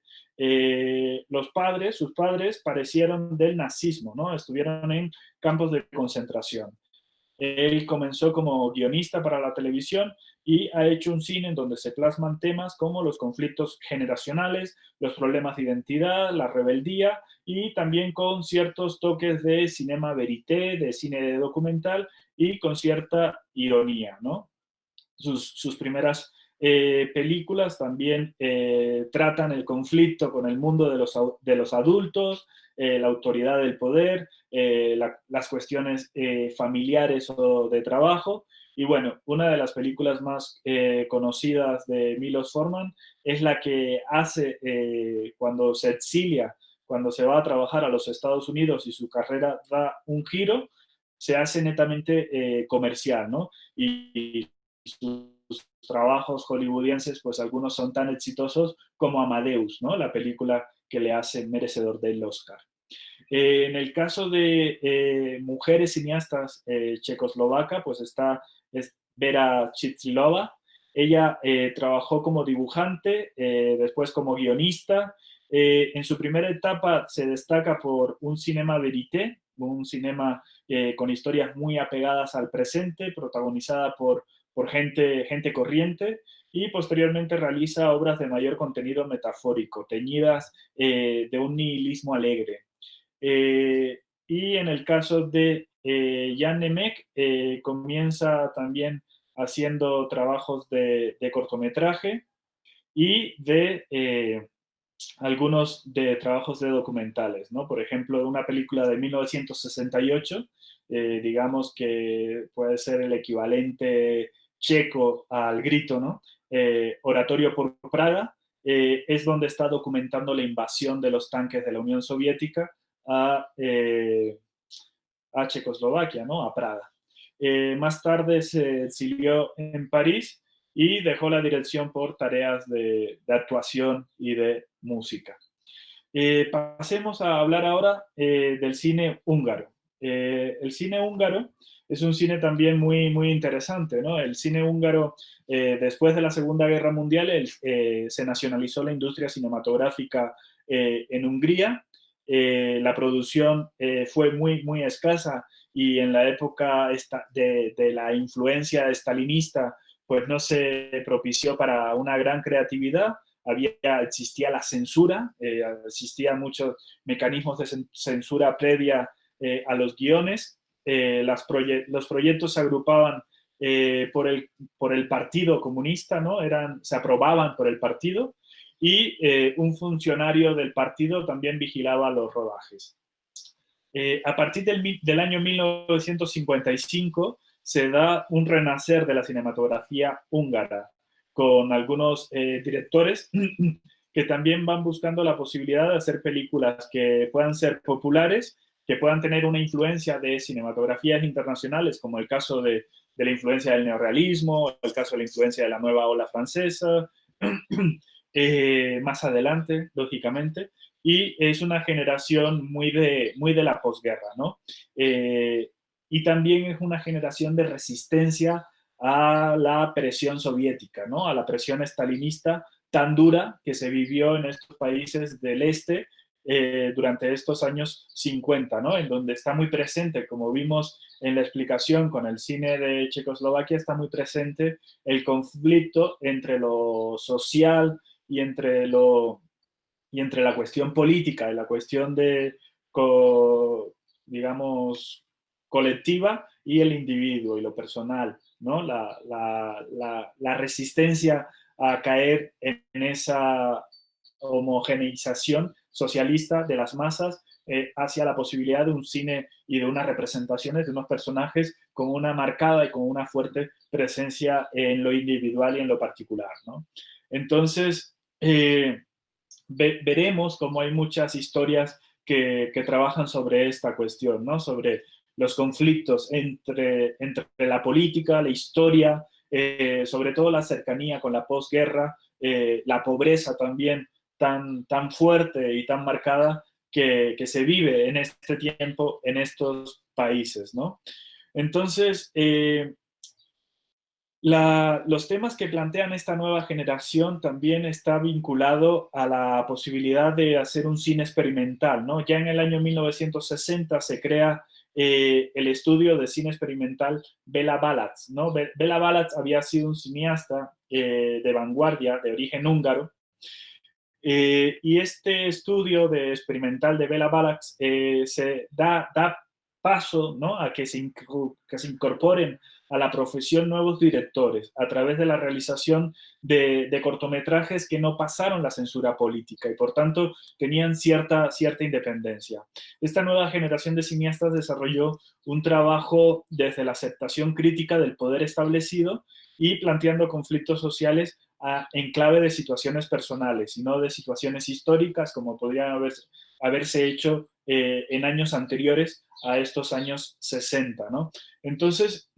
Sus padres parecieron del nazismo, ¿no? Estuvieron en campos de concentración. Él comenzó como guionista para la televisión y ha hecho un cine en donde se plasman temas como los conflictos generacionales, los problemas de identidad, la rebeldía y también con ciertos toques de cinema verité, de cine documental y con cierta ironía, ¿no? Sus primeras películas también tratan el conflicto con el mundo de los adultos, la autoridad del poder, las cuestiones familiares o de trabajo. Y bueno, una de las películas más conocidas de Milos Forman es la que hace cuando se exilia, cuando se va a trabajar a los Estados Unidos y su carrera da un giro, se hace netamente comercial, ¿no? Y sus trabajos hollywoodienses, pues algunos son tan exitosos como Amadeus, ¿no? La película que le hace merecedor del Oscar. En el caso de mujeres cineastas checoslovaca, pues está Vera Chytilova. Ella trabajó como dibujante, después como guionista. En su primera etapa se destaca por un cinema verité, un cinema con historias muy apegadas al presente, protagonizada por gente corriente, y posteriormente realiza obras de mayor contenido metafórico, teñidas de un nihilismo alegre. Y en el caso de Jan Nemec, comienza también haciendo trabajos de cortometraje y de algunos de trabajos de documentales, ¿no? Por ejemplo, una película de 1968, digamos que puede ser el equivalente checo al Grito, ¿no? Oratorio por Praga, es donde está documentando la invasión de los tanques de la Unión Soviética a Checoslovaquia, ¿no? A Praga. Más tarde se exilió en París y dejó la dirección por tareas de actuación y de música. Pasemos a hablar ahora del cine húngaro. El cine húngaro es un cine también muy, muy interesante, ¿no? El cine húngaro, después de la Segunda Guerra Mundial, se nacionalizó la industria cinematográfica en Hungría. La producción fue muy, muy escasa y en la época de la influencia estalinista, pues no se propició para una gran creatividad. existía la censura, existían muchos mecanismos de censura previa a los guiones. Los proyectos se agrupaban por el Partido Comunista, ¿no? Se aprobaban por el partido, y un funcionario del partido también vigilaba los rodajes. A partir del año 1955 se da un renacer de la cinematografía húngara, con algunos directores que también van buscando la posibilidad de hacer películas que puedan ser populares, que puedan tener una influencia de cinematografías internacionales, como el caso de la influencia del neorrealismo, el caso de la influencia de la nueva ola francesa, más adelante, lógicamente, y es una generación muy de la posguerra, ¿no? Y también es una generación de resistencia a la presión soviética, ¿no? A la presión estalinista tan dura que se vivió en estos países del este durante estos años 50, ¿no? En donde está muy presente, como vimos en la explicación con el cine de Checoslovaquia, está muy presente el conflicto entre lo social y entre la cuestión política y la cuestión digamos, colectiva, y el individuo y lo personal, ¿no? La resistencia a caer en esa homogeneización socialista de las masas hacia la posibilidad de un cine y de unas representaciones de unos personajes con una marcada y con una fuerte presencia en lo individual y en lo particular, ¿no? Entonces, veremos cómo hay muchas historias que trabajan sobre esta cuestión, ¿no? Sobre los conflictos entre la política, la historia, sobre todo la cercanía con la posguerra, la pobreza también tan fuerte y tan marcada que se vive en este tiempo en estos países, ¿no? Entonces, los temas que plantean esta nueva generación también está vinculado a la posibilidad de hacer un cine experimental, ¿no? Ya en el año 1960 se crea el estudio de cine experimental Béla Balázs, ¿no? Béla Balázs había sido un cineasta de vanguardia, de origen húngaro, y este estudio experimental de Béla Balázs se da paso, ¿no? A que se incorporen a la profesión nuevos directores a través de la realización de cortometrajes que no pasaron la censura política y por tanto tenían cierta independencia. Esta nueva generación de cineastas desarrolló un trabajo desde la aceptación crítica del poder establecido y planteando conflictos sociales en clave de situaciones personales y no de situaciones históricas como podrían haberse hecho en años anteriores a estos años 60, ¿no? Entonces,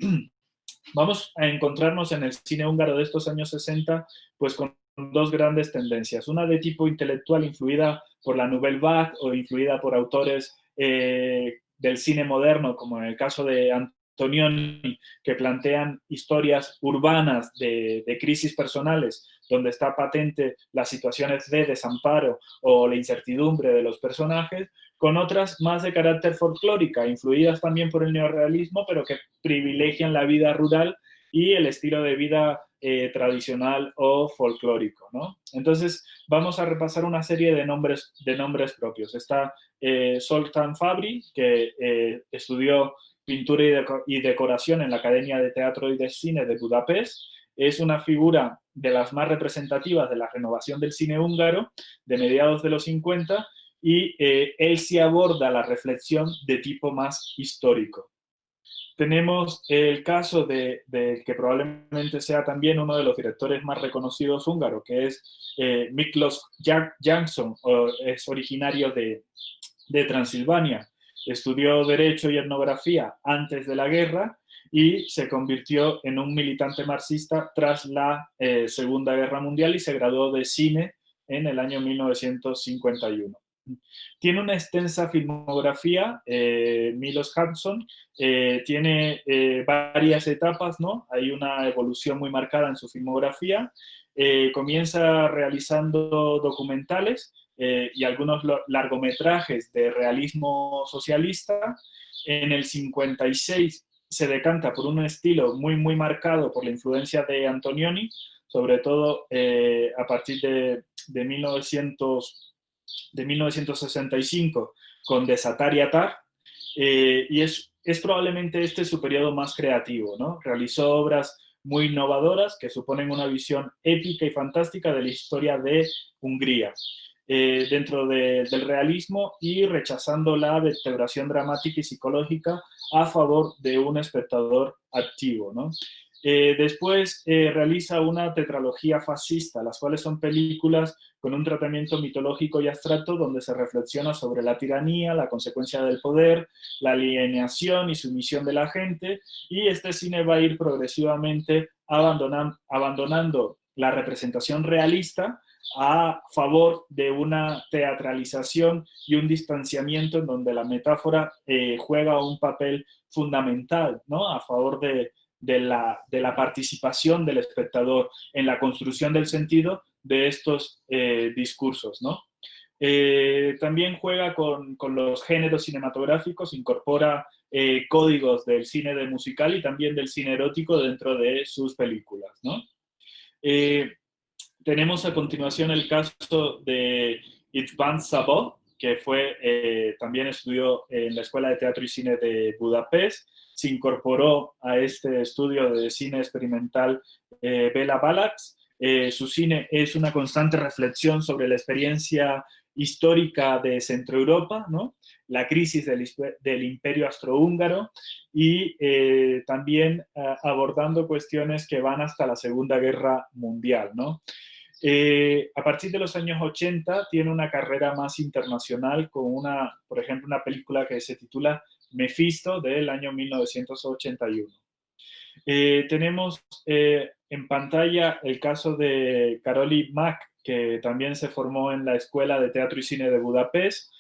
vamos a encontrarnos en el cine húngaro de estos años 60 pues con dos grandes tendencias. Una de tipo intelectual influida por la Nouvelle Vague o influida por autores del cine moderno, como en el caso de Antonioni, que plantean historias urbanas de crisis personales, donde está patente las situaciones de desamparo o la incertidumbre de los personajes, con otras más de carácter folclórica, influidas también por el neorrealismo, pero que privilegian la vida rural y el estilo de vida tradicional o folclórico, ¿no? Entonces, vamos a repasar una serie de nombres propios. Está Zoltán Fabri, que estudió pintura y decoración en la Academia de Teatro y de Cine de Budapest. Es una figura de las más representativas de la renovación del cine húngaro de mediados de los 50 y él sí aborda la reflexión de tipo más histórico. Tenemos el caso de que probablemente sea también uno de los directores más reconocidos húngaros, que es Miklós Jansson, es originario de Transilvania. Estudió Derecho y Etnografía antes de la guerra y se convirtió en un militante marxista tras la Segunda Guerra Mundial y se graduó de cine en el año 1951. Tiene una extensa filmografía, Miklós Jansson, tiene varias etapas, ¿no? Hay una evolución muy marcada en su filmografía. Comienza realizando documentales y algunos largometrajes de realismo socialista. En el 56 se decanta por un estilo muy marcado por la influencia de Antonioni, sobre todo a partir de 1965 con Desatar y Atar, y es probablemente este su periodo más creativo, ¿no? Realizó obras muy innovadoras que suponen una visión épica y fantástica de la historia de Hungría, dentro del realismo y rechazando la vertebración dramática y psicológica a favor de un espectador activo, ¿no? Después realiza una tetralogía fascista, las cuales son películas con un tratamiento mitológico y abstracto donde se reflexiona sobre la tiranía, la consecuencia del poder, la alienación y sumisión de la gente, y este cine va a ir progresivamente abandonando la representación realista a favor de una teatralización y un distanciamiento en donde la metáfora juega un papel fundamental, ¿no? A favor de la participación del espectador en la construcción del sentido de estos discursos, ¿no? También juega con los géneros cinematográficos, incorpora códigos del cine de musical y también del cine erótico dentro de sus películas, ¿no? Tenemos a continuación el caso de István Szabó, que también estudió en la Escuela de Teatro y Cine de Budapest, se incorporó a este estudio de cine experimental Béla Balacs. Su cine es una constante reflexión sobre la experiencia histórica de Centroeuropa, ¿no? La crisis del Imperio Austrohúngaro y también abordando cuestiones que van hasta la Segunda Guerra Mundial, ¿no? A partir de los años 80 tiene una carrera más internacional con por ejemplo, una película que se titula Mephisto del año 1981. Tenemos en pantalla el caso de Karoli Mak, que también se formó en la Escuela de Teatro y Cine de Budapest.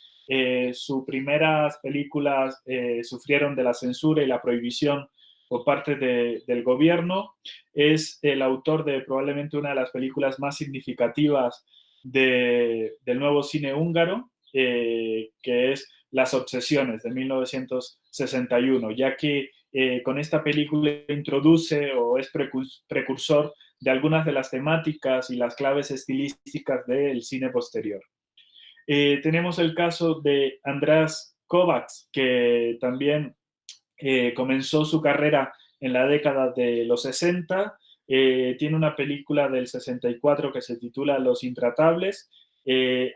Sus primeras películas sufrieron de la censura y la prohibición por parte del gobierno. Es el autor de probablemente una de las películas más significativas del nuevo cine húngaro, que es Las Obsesiones, de 1961, ya que con esta película introduce o es precursor de algunas de las temáticas y las claves estilísticas del cine posterior. Tenemos el caso de András Kovács, que también comenzó su carrera en la década de los 60, tiene una película del 64 que se titula Los Intratables,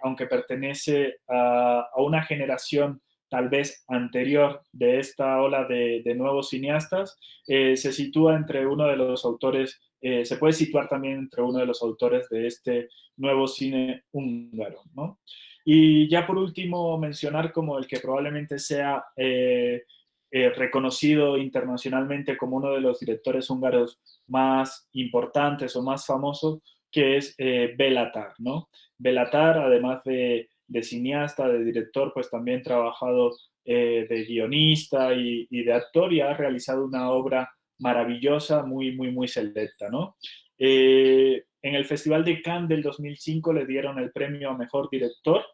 aunque pertenece a una generación tal vez anterior de esta ola de nuevos cineastas, se sitúa entre uno de los autores, se puede situar también entre uno de los autores de este nuevo cine húngaro, ¿no? Y ya por último mencionar como el que probablemente sea reconocido internacionalmente como uno de los directores húngaros más importantes o más famosos, que es Béla Tar, ¿no? Béla Tar, además de cineasta, de director, pues también ha trabajado de guionista y de actor y ha realizado una obra maravillosa, muy, muy, muy selecta, ¿no? En el Festival de Cannes del 2005 le dieron el premio a Mejor Director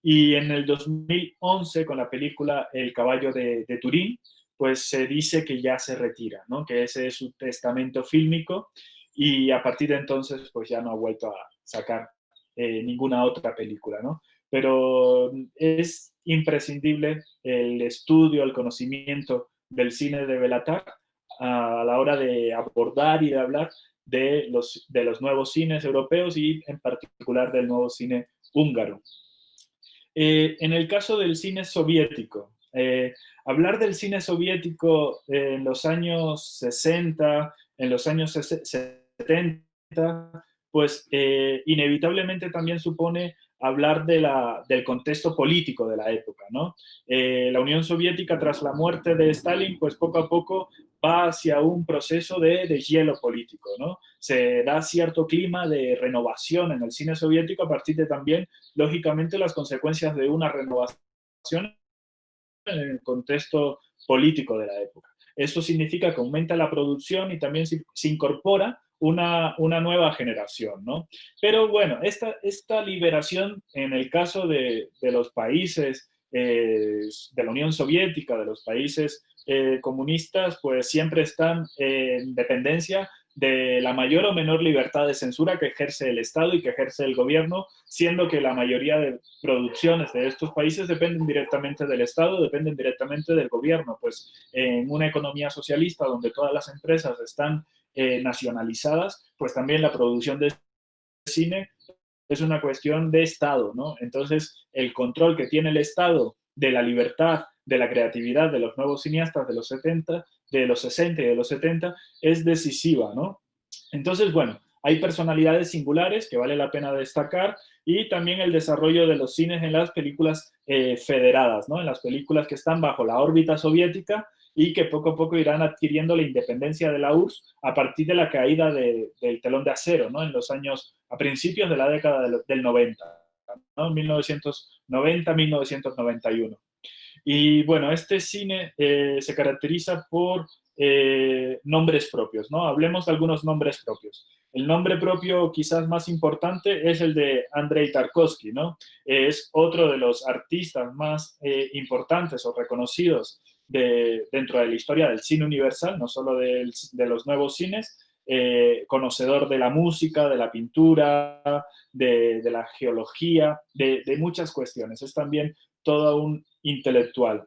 y en el 2011 con la película El caballo de Turín, pues se dice que ya se retira, ¿no? Que ese es su testamento fílmico y a partir de entonces pues ya no ha vuelto a sacar ninguna otra película, ¿no? Pero es imprescindible el estudio, el conocimiento del cine de Béla Tar a la hora de abordar y de hablar de los nuevos cines europeos y en particular del nuevo cine húngaro. En el caso del cine soviético, hablar del cine soviético en los años 60, en los años 70, pues inevitablemente también supone hablar del contexto político de la época, ¿no? La Unión Soviética, tras la muerte de Stalin, pues poco a poco va hacia un proceso de deshielo político, ¿no? Se da cierto clima de renovación en el cine soviético a partir de también, lógicamente, las consecuencias de una renovación en el contexto político de la época. Eso significa que aumenta la producción y también se incorpora una nueva generación, ¿no? Pero bueno, esta liberación en el caso de los países de la Unión Soviética, de los países comunistas, pues siempre están en dependencia de la mayor o menor libertad de censura que ejerce el Estado y que ejerce el gobierno, siendo que la mayoría de producciones de estos países dependen directamente del Estado, dependen directamente del gobierno. Pues en una economía socialista donde todas las empresas están nacionalizadas, pues también la producción de cine es una cuestión de Estado, ¿no? Entonces, el control que tiene el Estado de la libertad, de la creatividad de los nuevos cineastas de los 70, de los 60 y de los 70 es decisiva, ¿no? Entonces, bueno, hay personalidades singulares que vale la pena destacar y también el desarrollo de los cines en las películas federadas, ¿no? En las películas que están bajo la órbita soviética y que poco a poco irán adquiriendo la independencia de la URSS a partir de la caída del telón de acero, ¿no? En los años, a principios de la década del 90, ¿no? 1990, 1991. Y bueno, este cine se caracteriza por nombres propios, ¿no? Hablemos de algunos nombres propios. El nombre propio quizás más importante es el de Andrei Tarkovsky, ¿no? Es otro de los artistas más importantes o reconocidos dentro de la historia del cine universal, no solo de los nuevos cines, conocedor de la música, de la pintura, de la geología, de muchas cuestiones. Es también todo un intelectual.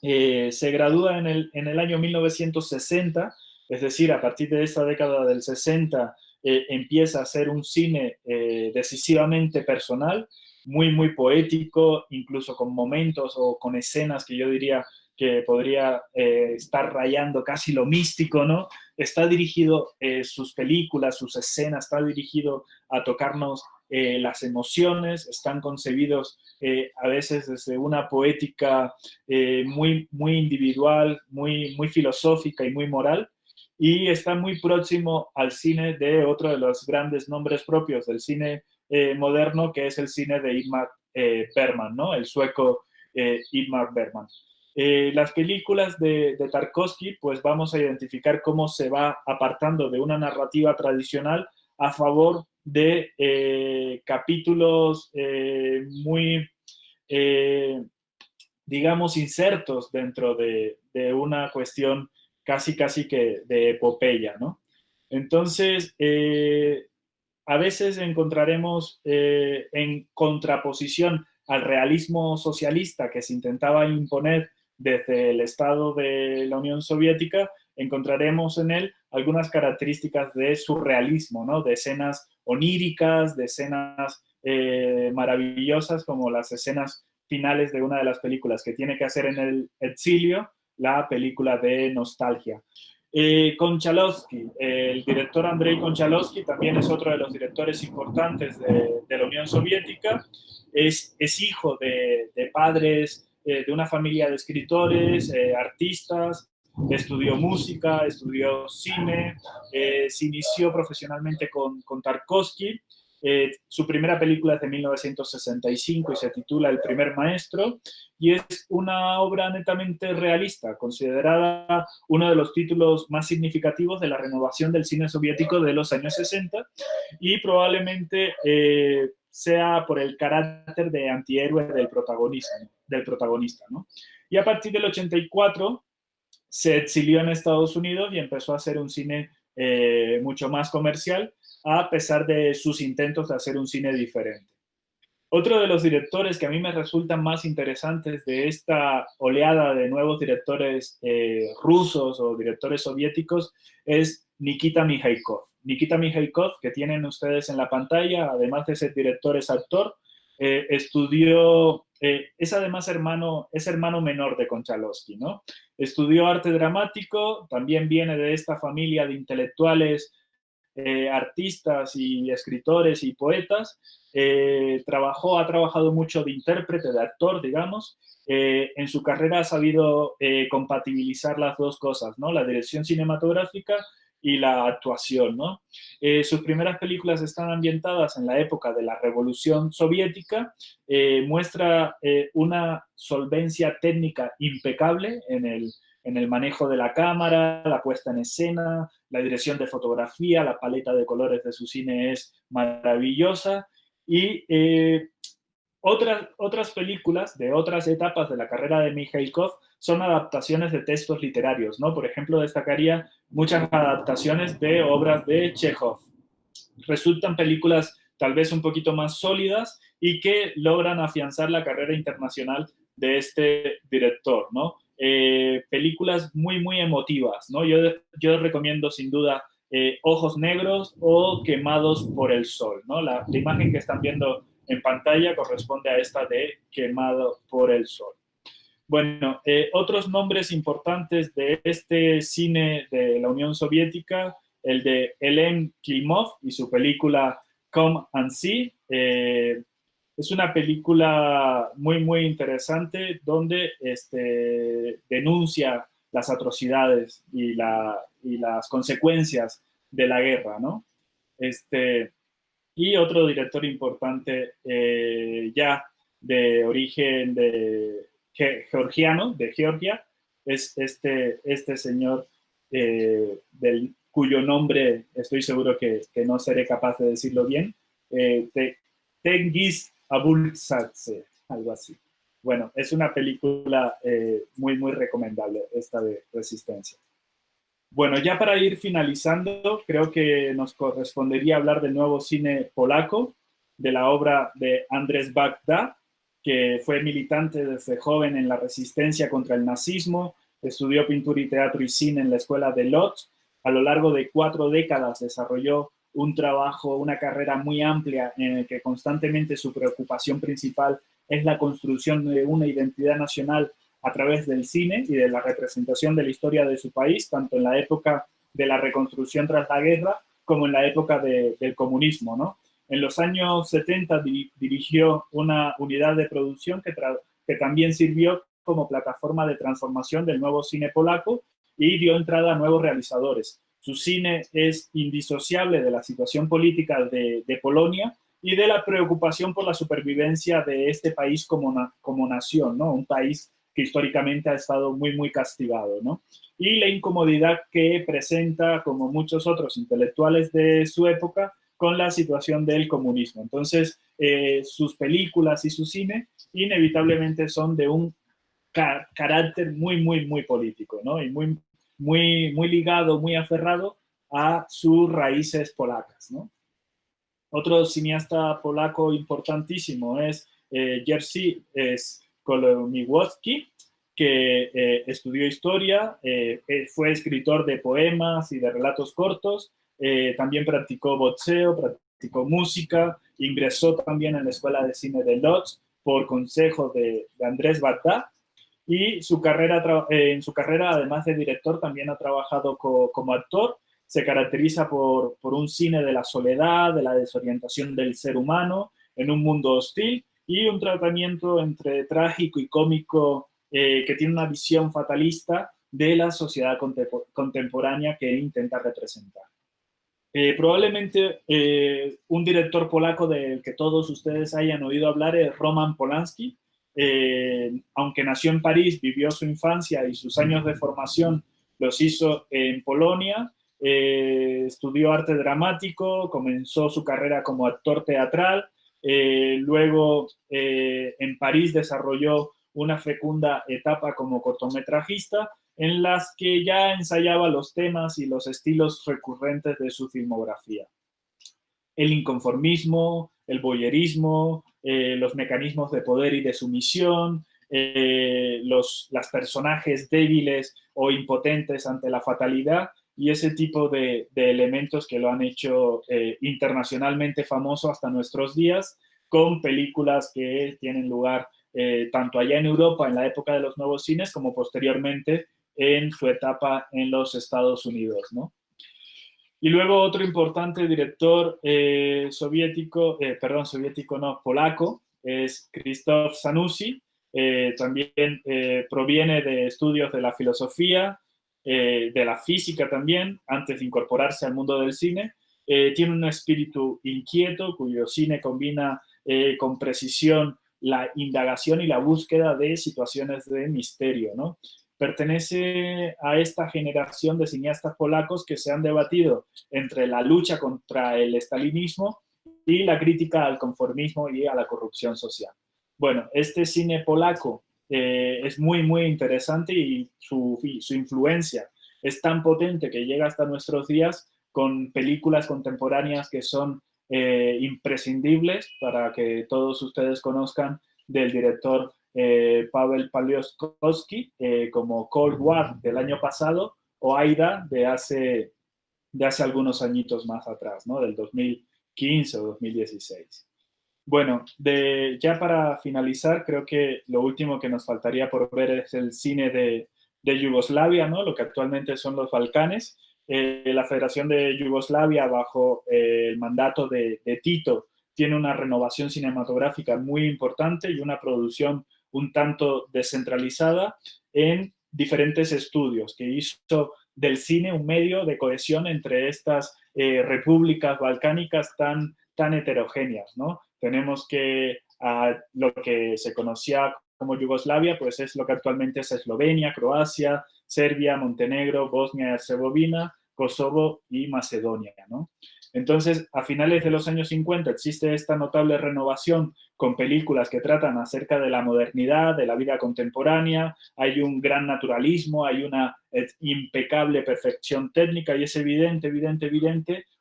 Se gradúa en el año 1960, es decir, a partir de esta década del 60 empieza a hacer un cine decisivamente personal, muy, muy poético, incluso con momentos o con escenas que yo diría que podría estar rayando casi lo místico, ¿no? Está dirigido, sus películas, sus escenas, está dirigido a tocarnos las emociones, están concebidos a veces desde una poética muy, muy individual, muy, muy filosófica y muy moral, y está muy próximo al cine de otro de los grandes nombres propios del cine moderno, que es el cine de Ingmar Bergman, ¿no? El sueco Ingmar Bergman. Las películas de Tarkovsky, pues vamos a identificar cómo se va apartando de una narrativa tradicional a favor de capítulos muy, digamos, insertos dentro de una cuestión casi que de epopeya, ¿no? Entonces, a veces encontraremos en contraposición al realismo socialista que se intentaba imponer desde el Estado de la Unión Soviética, encontraremos en él algunas características de surrealismo, ¿no? De escenas oníricas, de escenas maravillosas, como las escenas finales de una de las películas que tiene que hacer en el exilio, la película de Nostalgia. Konchalovsky, el director Andrei Konchalovsky también es otro de los directores importantes de la Unión Soviética. Es hijo de padres de una familia de escritores, artistas, estudió música, estudió cine, se inició profesionalmente con Tarkovsky. Su primera película es de 1965 y se titula El primer maestro, y es una obra netamente realista, considerada uno de los títulos más significativos de la renovación del cine soviético de los años 60, y probablemente sea por el carácter de antihéroe del protagonista, ¿no? Y a partir del 84 se exilió en Estados Unidos y empezó a hacer un cine mucho más comercial, a pesar de sus intentos de hacer un cine diferente. Otro de los directores que a mí me resultan más interesantes de esta oleada de nuevos directores rusos o directores soviéticos es Nikita Mikhalkov. Nikita Mikhalkov, que tienen ustedes en la pantalla, además de ser director, es actor, estudió, es además es hermano menor de Konchalovsky, ¿no? Estudió arte dramático, también viene de esta familia de intelectuales, artistas y escritores y poetas. Ha trabajado mucho de intérprete, de actor, digamos. En su carrera ha sabido compatibilizar las dos cosas, ¿no? La dirección cinematográfica y la actuación, ¿no? Sus primeras películas están ambientadas en la época de la Revolución Soviética. Muestra una solvencia técnica impecable en el manejo de la cámara, la puesta en escena, la dirección de fotografía, la paleta de colores de su cine es maravillosa. Y otras películas de otras etapas de la carrera de Mikhalkov son adaptaciones de textos literarios, ¿no? Por ejemplo, destacaría muchas adaptaciones de obras de Chekhov. Resultan películas tal vez un poquito más sólidas y que logran afianzar la carrera internacional de este director, ¿no? Películas muy, muy emotivas, ¿no? Yo recomiendo sin duda Ojos Negros o Quemados por el Sol, ¿no? La imagen que están viendo en pantalla corresponde a esta de Quemado por el Sol. Bueno, otros nombres importantes de este cine de la Unión Soviética, el de Elem Klimov y su película Come and See. Es una película muy, muy interesante donde denuncia las atrocidades y las consecuencias de la guerra, ¿no? Y otro director importante ya de origen georgiano, de Georgia, es este señor cuyo nombre estoy seguro que no seré capaz de decirlo bien, Tengiz Abulsadze, algo así. Bueno, es una película muy, muy recomendable, esta de Resistencia. Bueno, ya para ir finalizando, creo que nos correspondería hablar del nuevo cine polaco, de la obra de Andrzej Wajda, que fue militante desde joven en la resistencia contra el nazismo, estudió pintura y teatro y cine en la escuela de Łódź. A lo largo de 4 décadas desarrolló un trabajo, una carrera muy amplia en el que constantemente su preocupación principal es la construcción de una identidad nacional a través del cine y de la representación de la historia de su país, tanto en la época de la reconstrucción tras la guerra como en la época del comunismo, ¿no? En los años 70 dirigió una unidad de producción que también sirvió como plataforma de transformación del nuevo cine polaco y dio entrada a nuevos realizadores. Su cine es indisociable de la situación política de Polonia y de la preocupación por la supervivencia de este país como nación, ¿no? Un país que históricamente ha estado muy, muy castigado, ¿no? Y la incomodidad que presenta, como muchos otros intelectuales de su época, con la situación del comunismo. Entonces, sus películas y su cine inevitablemente son de un carácter muy, muy, muy político, ¿no? Y muy, muy, muy ligado, muy aferrado a sus raíces polacas, ¿no? Otro cineasta polaco importantísimo es Jerzy Kolomiłowski, que estudió historia, fue escritor de poemas y de relatos cortos, también practicó boxeo, practicó música, ingresó también en la Escuela de Cine de Łódź por consejo de Andrzej Wajda, y en su carrera, además de director, también ha trabajado como actor. Se caracteriza por un cine de la soledad, de la desorientación del ser humano en un mundo hostil y un tratamiento entre trágico y cómico que tiene una visión fatalista de la sociedad contemporánea que intenta representar. Probablemente un director polaco del que todos ustedes hayan oído hablar es Roman Polanski. Aunque nació en París, vivió su infancia y sus años de formación los hizo en Polonia. Estudió arte dramático, comenzó su carrera como actor teatral, luego en París desarrolló una fecunda etapa como cortometrajista en las que ya ensayaba los temas y los estilos recurrentes de su filmografía. El inconformismo, el voyerismo, los mecanismos de poder y de sumisión, los personajes débiles o impotentes ante la fatalidad y ese tipo de elementos que lo han hecho internacionalmente famoso hasta nuestros días, con películas que tienen lugar tanto allá en Europa en la época de los nuevos cines como posteriormente en su etapa en los Estados Unidos, ¿no? Y luego otro importante director polaco, es Krzysztof Zanussi. También proviene de estudios de la filosofía, de la física también, antes de incorporarse al mundo del cine. Tiene un espíritu inquieto, cuyo cine combina con precisión la indagación y la búsqueda de situaciones de misterio, ¿no? Pertenece a esta generación de cineastas polacos que se han debatido entre la lucha contra el estalinismo y la crítica al conformismo y a la corrupción social. Bueno, este cine polaco es muy, muy interesante y su influencia es tan potente que llega hasta nuestros días con películas contemporáneas que son imprescindibles para que todos ustedes conozcan del director Paweł Pawlikowski, como Cold War del año pasado o Aida de hace algunos añitos más atrás, ¿no? Del 2015 o 2016. Bueno, ya para finalizar, creo que lo último que nos faltaría por ver es el cine de Yugoslavia, ¿no? Lo que actualmente son los Balcanes. La Federación de Yugoslavia, bajo el mandato de Tito, tiene una renovación cinematográfica muy importante y una producción un tanto descentralizada en diferentes estudios, que hizo del cine un medio de cohesión entre estas repúblicas balcánicas tan heterogéneas, ¿no? Tenemos que lo que se conocía como Yugoslavia, pues es lo que actualmente es Eslovenia, Croacia, Serbia, Montenegro, Bosnia y Herzegovina, Kosovo y Macedonia, ¿no? Entonces, a finales de los años 50 existe esta notable renovación con películas que tratan acerca de la modernidad, de la vida contemporánea, hay un gran naturalismo, hay una impecable perfección técnica y es evidente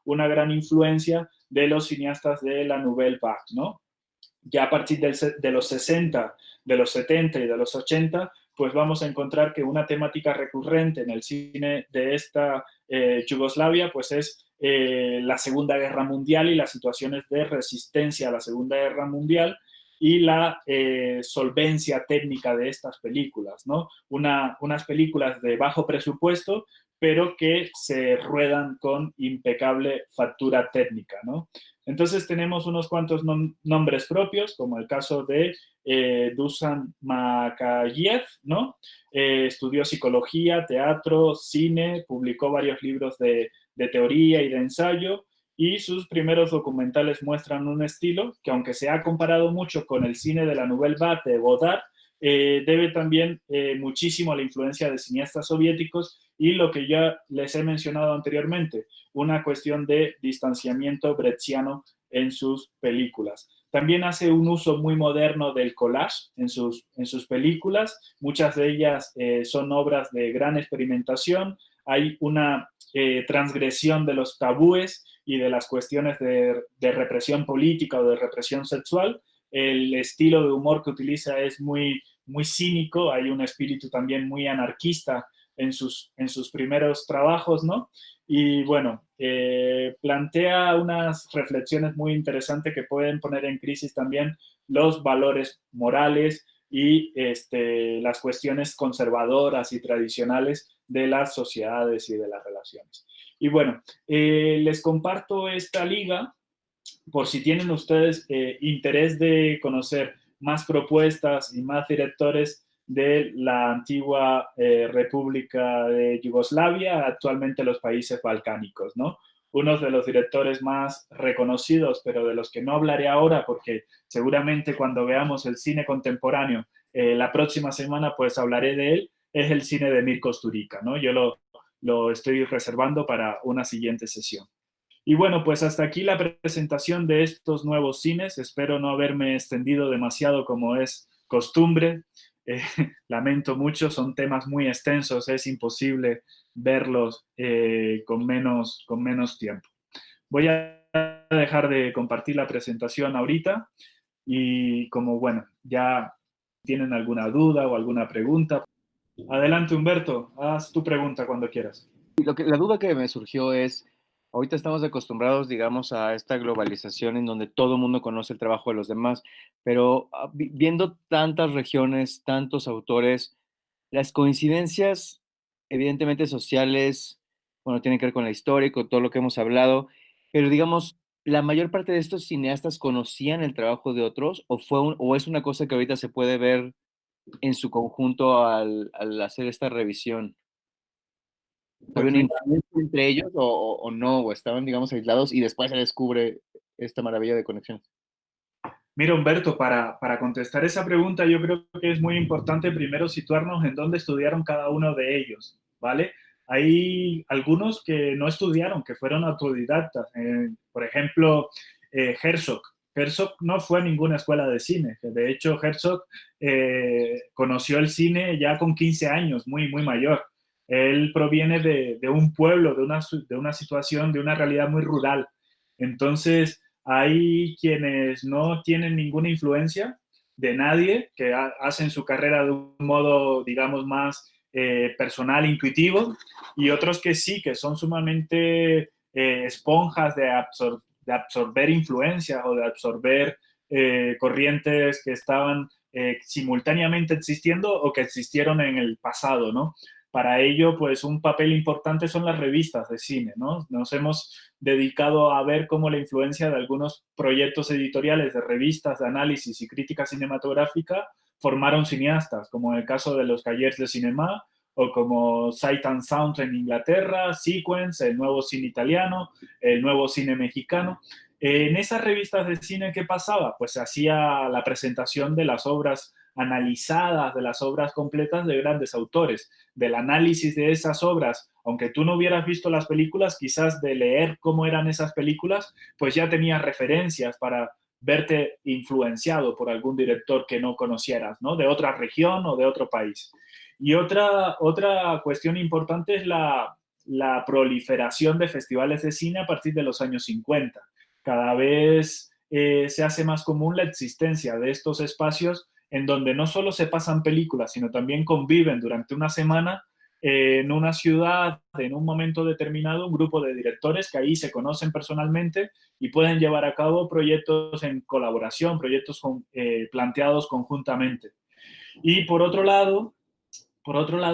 una gran influencia de los cineastas de la Nouvelle Vague, ¿no? Ya a partir de los 60, de los 70 y de los 80, pues vamos a encontrar que una temática recurrente en el cine de esta Yugoslavia, pues es la Segunda Guerra Mundial y las situaciones de resistencia a la Segunda Guerra Mundial y la solvencia técnica de estas películas, ¿no? Unas películas de bajo presupuesto, pero que se ruedan con impecable factura técnica, ¿no? Entonces tenemos unos cuantos nombres propios, como el caso de Dusan Makayev, ¿no? Estudió psicología, teatro, cine, publicó varios libros de teoría y de ensayo, y sus primeros documentales muestran un estilo que, aunque se ha comparado mucho con el cine de la Nouvelle Vague de Godard, debe también muchísimo a la influencia de cineastas soviéticos y lo que ya les he mencionado anteriormente, una cuestión de distanciamiento brechtiano en sus películas. También hace un uso muy moderno del collage en sus películas. Muchas de ellas son obras de gran experimentación. Hay una transgresión de los tabúes y de las cuestiones de represión política o de represión sexual. El estilo de humor que utiliza es muy, muy cínico. Hay un espíritu también muy anarquista en sus primeros trabajos, ¿no? Y bueno, plantea unas reflexiones muy interesantes que pueden poner en crisis también los valores morales y las cuestiones conservadoras y tradicionales de las sociedades y de las relaciones. Y bueno, les comparto esta liga por si tienen ustedes interés de conocer más propuestas y más directores de la antigua República de Yugoslavia, actualmente los países balcánicos, ¿no? Uno de los directores más reconocidos, pero de los que no hablaré ahora, porque seguramente cuando veamos el cine contemporáneo la próxima semana, pues hablaré de él, es el cine de Mir Kusturica, ¿no? Yo lo estoy reservando para una siguiente sesión. Y bueno, pues hasta aquí la presentación de estos nuevos cines. Espero no haberme extendido demasiado como es costumbre. Eh, lamento mucho, son temas muy extensos, es imposible verlos con menos tiempo. Voy a dejar de compartir la presentación ahorita y como, bueno, ya tienen alguna duda o alguna pregunta. Adelante, Humberto, haz tu pregunta cuando quieras.
La duda que me surgió es, ahorita estamos acostumbrados, digamos, a esta globalización en donde todo el mundo conoce el trabajo de los demás, pero viendo tantas regiones, tantos autores, las coincidencias, evidentemente sociales, bueno, tienen que ver con la historia y con todo lo que hemos hablado, pero digamos, ¿la mayor parte de estos cineastas conocían el trabajo de otros o es una cosa que ahorita se puede ver en su conjunto al hacer esta revisión? ¿Había
Pues
una
mira,
influencia entre ellos o no? ¿O estaban, digamos, aislados y después se descubre esta maravilla de conexiones?
Mira, Humberto, para contestar esa pregunta, yo creo que es muy importante primero situarnos en dónde estudiaron cada uno de ellos, ¿vale? Hay algunos que no estudiaron, que fueron autodidactas. Por ejemplo, Herzog Herzog no fue a ninguna escuela de cine. De hecho, Herzog conoció el cine ya con 15 años, muy, muy mayor. Él proviene de un pueblo, de una situación, de una realidad muy rural. Entonces, hay quienes no tienen ninguna influencia de nadie, que hacen su carrera de un modo, digamos, más personal, intuitivo, y otros que sí, que son sumamente esponjas de absorber influencias o de absorber corrientes que estaban simultáneamente existiendo o que existieron en el pasado, ¿no? Para ello, pues un papel importante son las revistas de cine, ¿no? Nos hemos dedicado a ver cómo la influencia de algunos proyectos editoriales de revistas de análisis y crítica cinematográfica formaron cineastas, como en el caso de los Cahiers de Cinema, o como Sight and Sound en Inglaterra, Sequence, el nuevo cine italiano, el nuevo cine mexicano. En esas revistas de cine, ¿qué pasaba? Pues se hacía la presentación de las obras analizadas, de las obras completas de grandes autores, del análisis de esas obras, aunque tú no hubieras visto las películas, quizás de leer cómo eran esas películas, pues ya tenías referencias para verte influenciado por algún director que no conocieras, ¿no? De otra región o de otro país. Y otra cuestión importante es la proliferación de festivales de cine a partir de los años 50. Cada vez se hace más común la existencia de estos espacios en donde no solo se pasan películas, sino también conviven durante una semana en una ciudad, en un momento determinado, un grupo de directores que ahí se conocen personalmente y pueden llevar a cabo proyectos en colaboración, proyectos planteados conjuntamente. Y por otro lado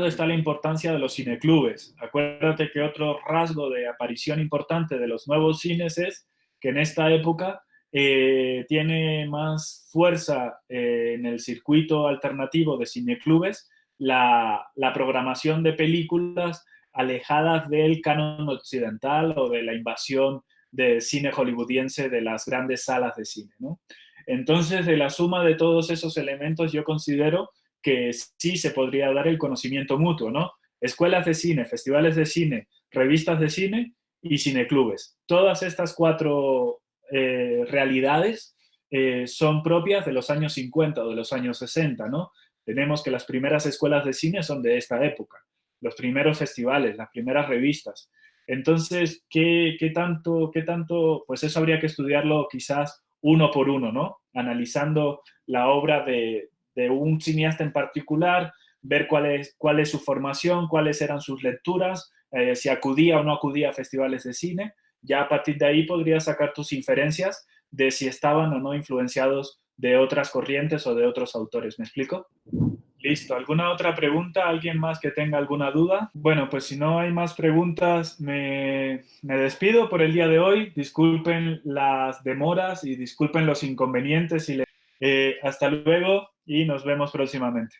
está la importancia de los cineclubes. Acuérdate que otro rasgo de aparición importante de los nuevos cines es que en esta época tiene más fuerza en el circuito alternativo de cineclubes la programación de películas alejadas del canon occidental o de la invasión del cine hollywoodiense de las grandes salas de cine, ¿no? Entonces, de la suma de todos esos elementos, yo considero que sí se podría dar el conocimiento mutuo, ¿no? Escuelas de cine, festivales de cine, revistas de cine y cineclubes. Todas estas cuatro realidades son propias de los años 50 o de los años 60, ¿no? Tenemos que las primeras escuelas de cine son de esta época, los primeros festivales, las primeras revistas. Entonces, ¿qué tanto? Pues eso habría que estudiarlo quizás uno por uno, ¿no? Analizando la obra de un cineasta en particular, ver cuál es su formación, cuáles eran sus lecturas, si acudía o no acudía a festivales de cine. Ya a partir de ahí podrías sacar tus inferencias de si estaban o no influenciados de otras corrientes o de otros autores. ¿Me explico? Listo. ¿Alguna otra pregunta? ¿Alguien más que tenga alguna duda? Bueno, pues si no hay más preguntas, me despido por el día de hoy. Disculpen las demoras y disculpen los inconvenientes. Hasta luego y nos vemos próximamente.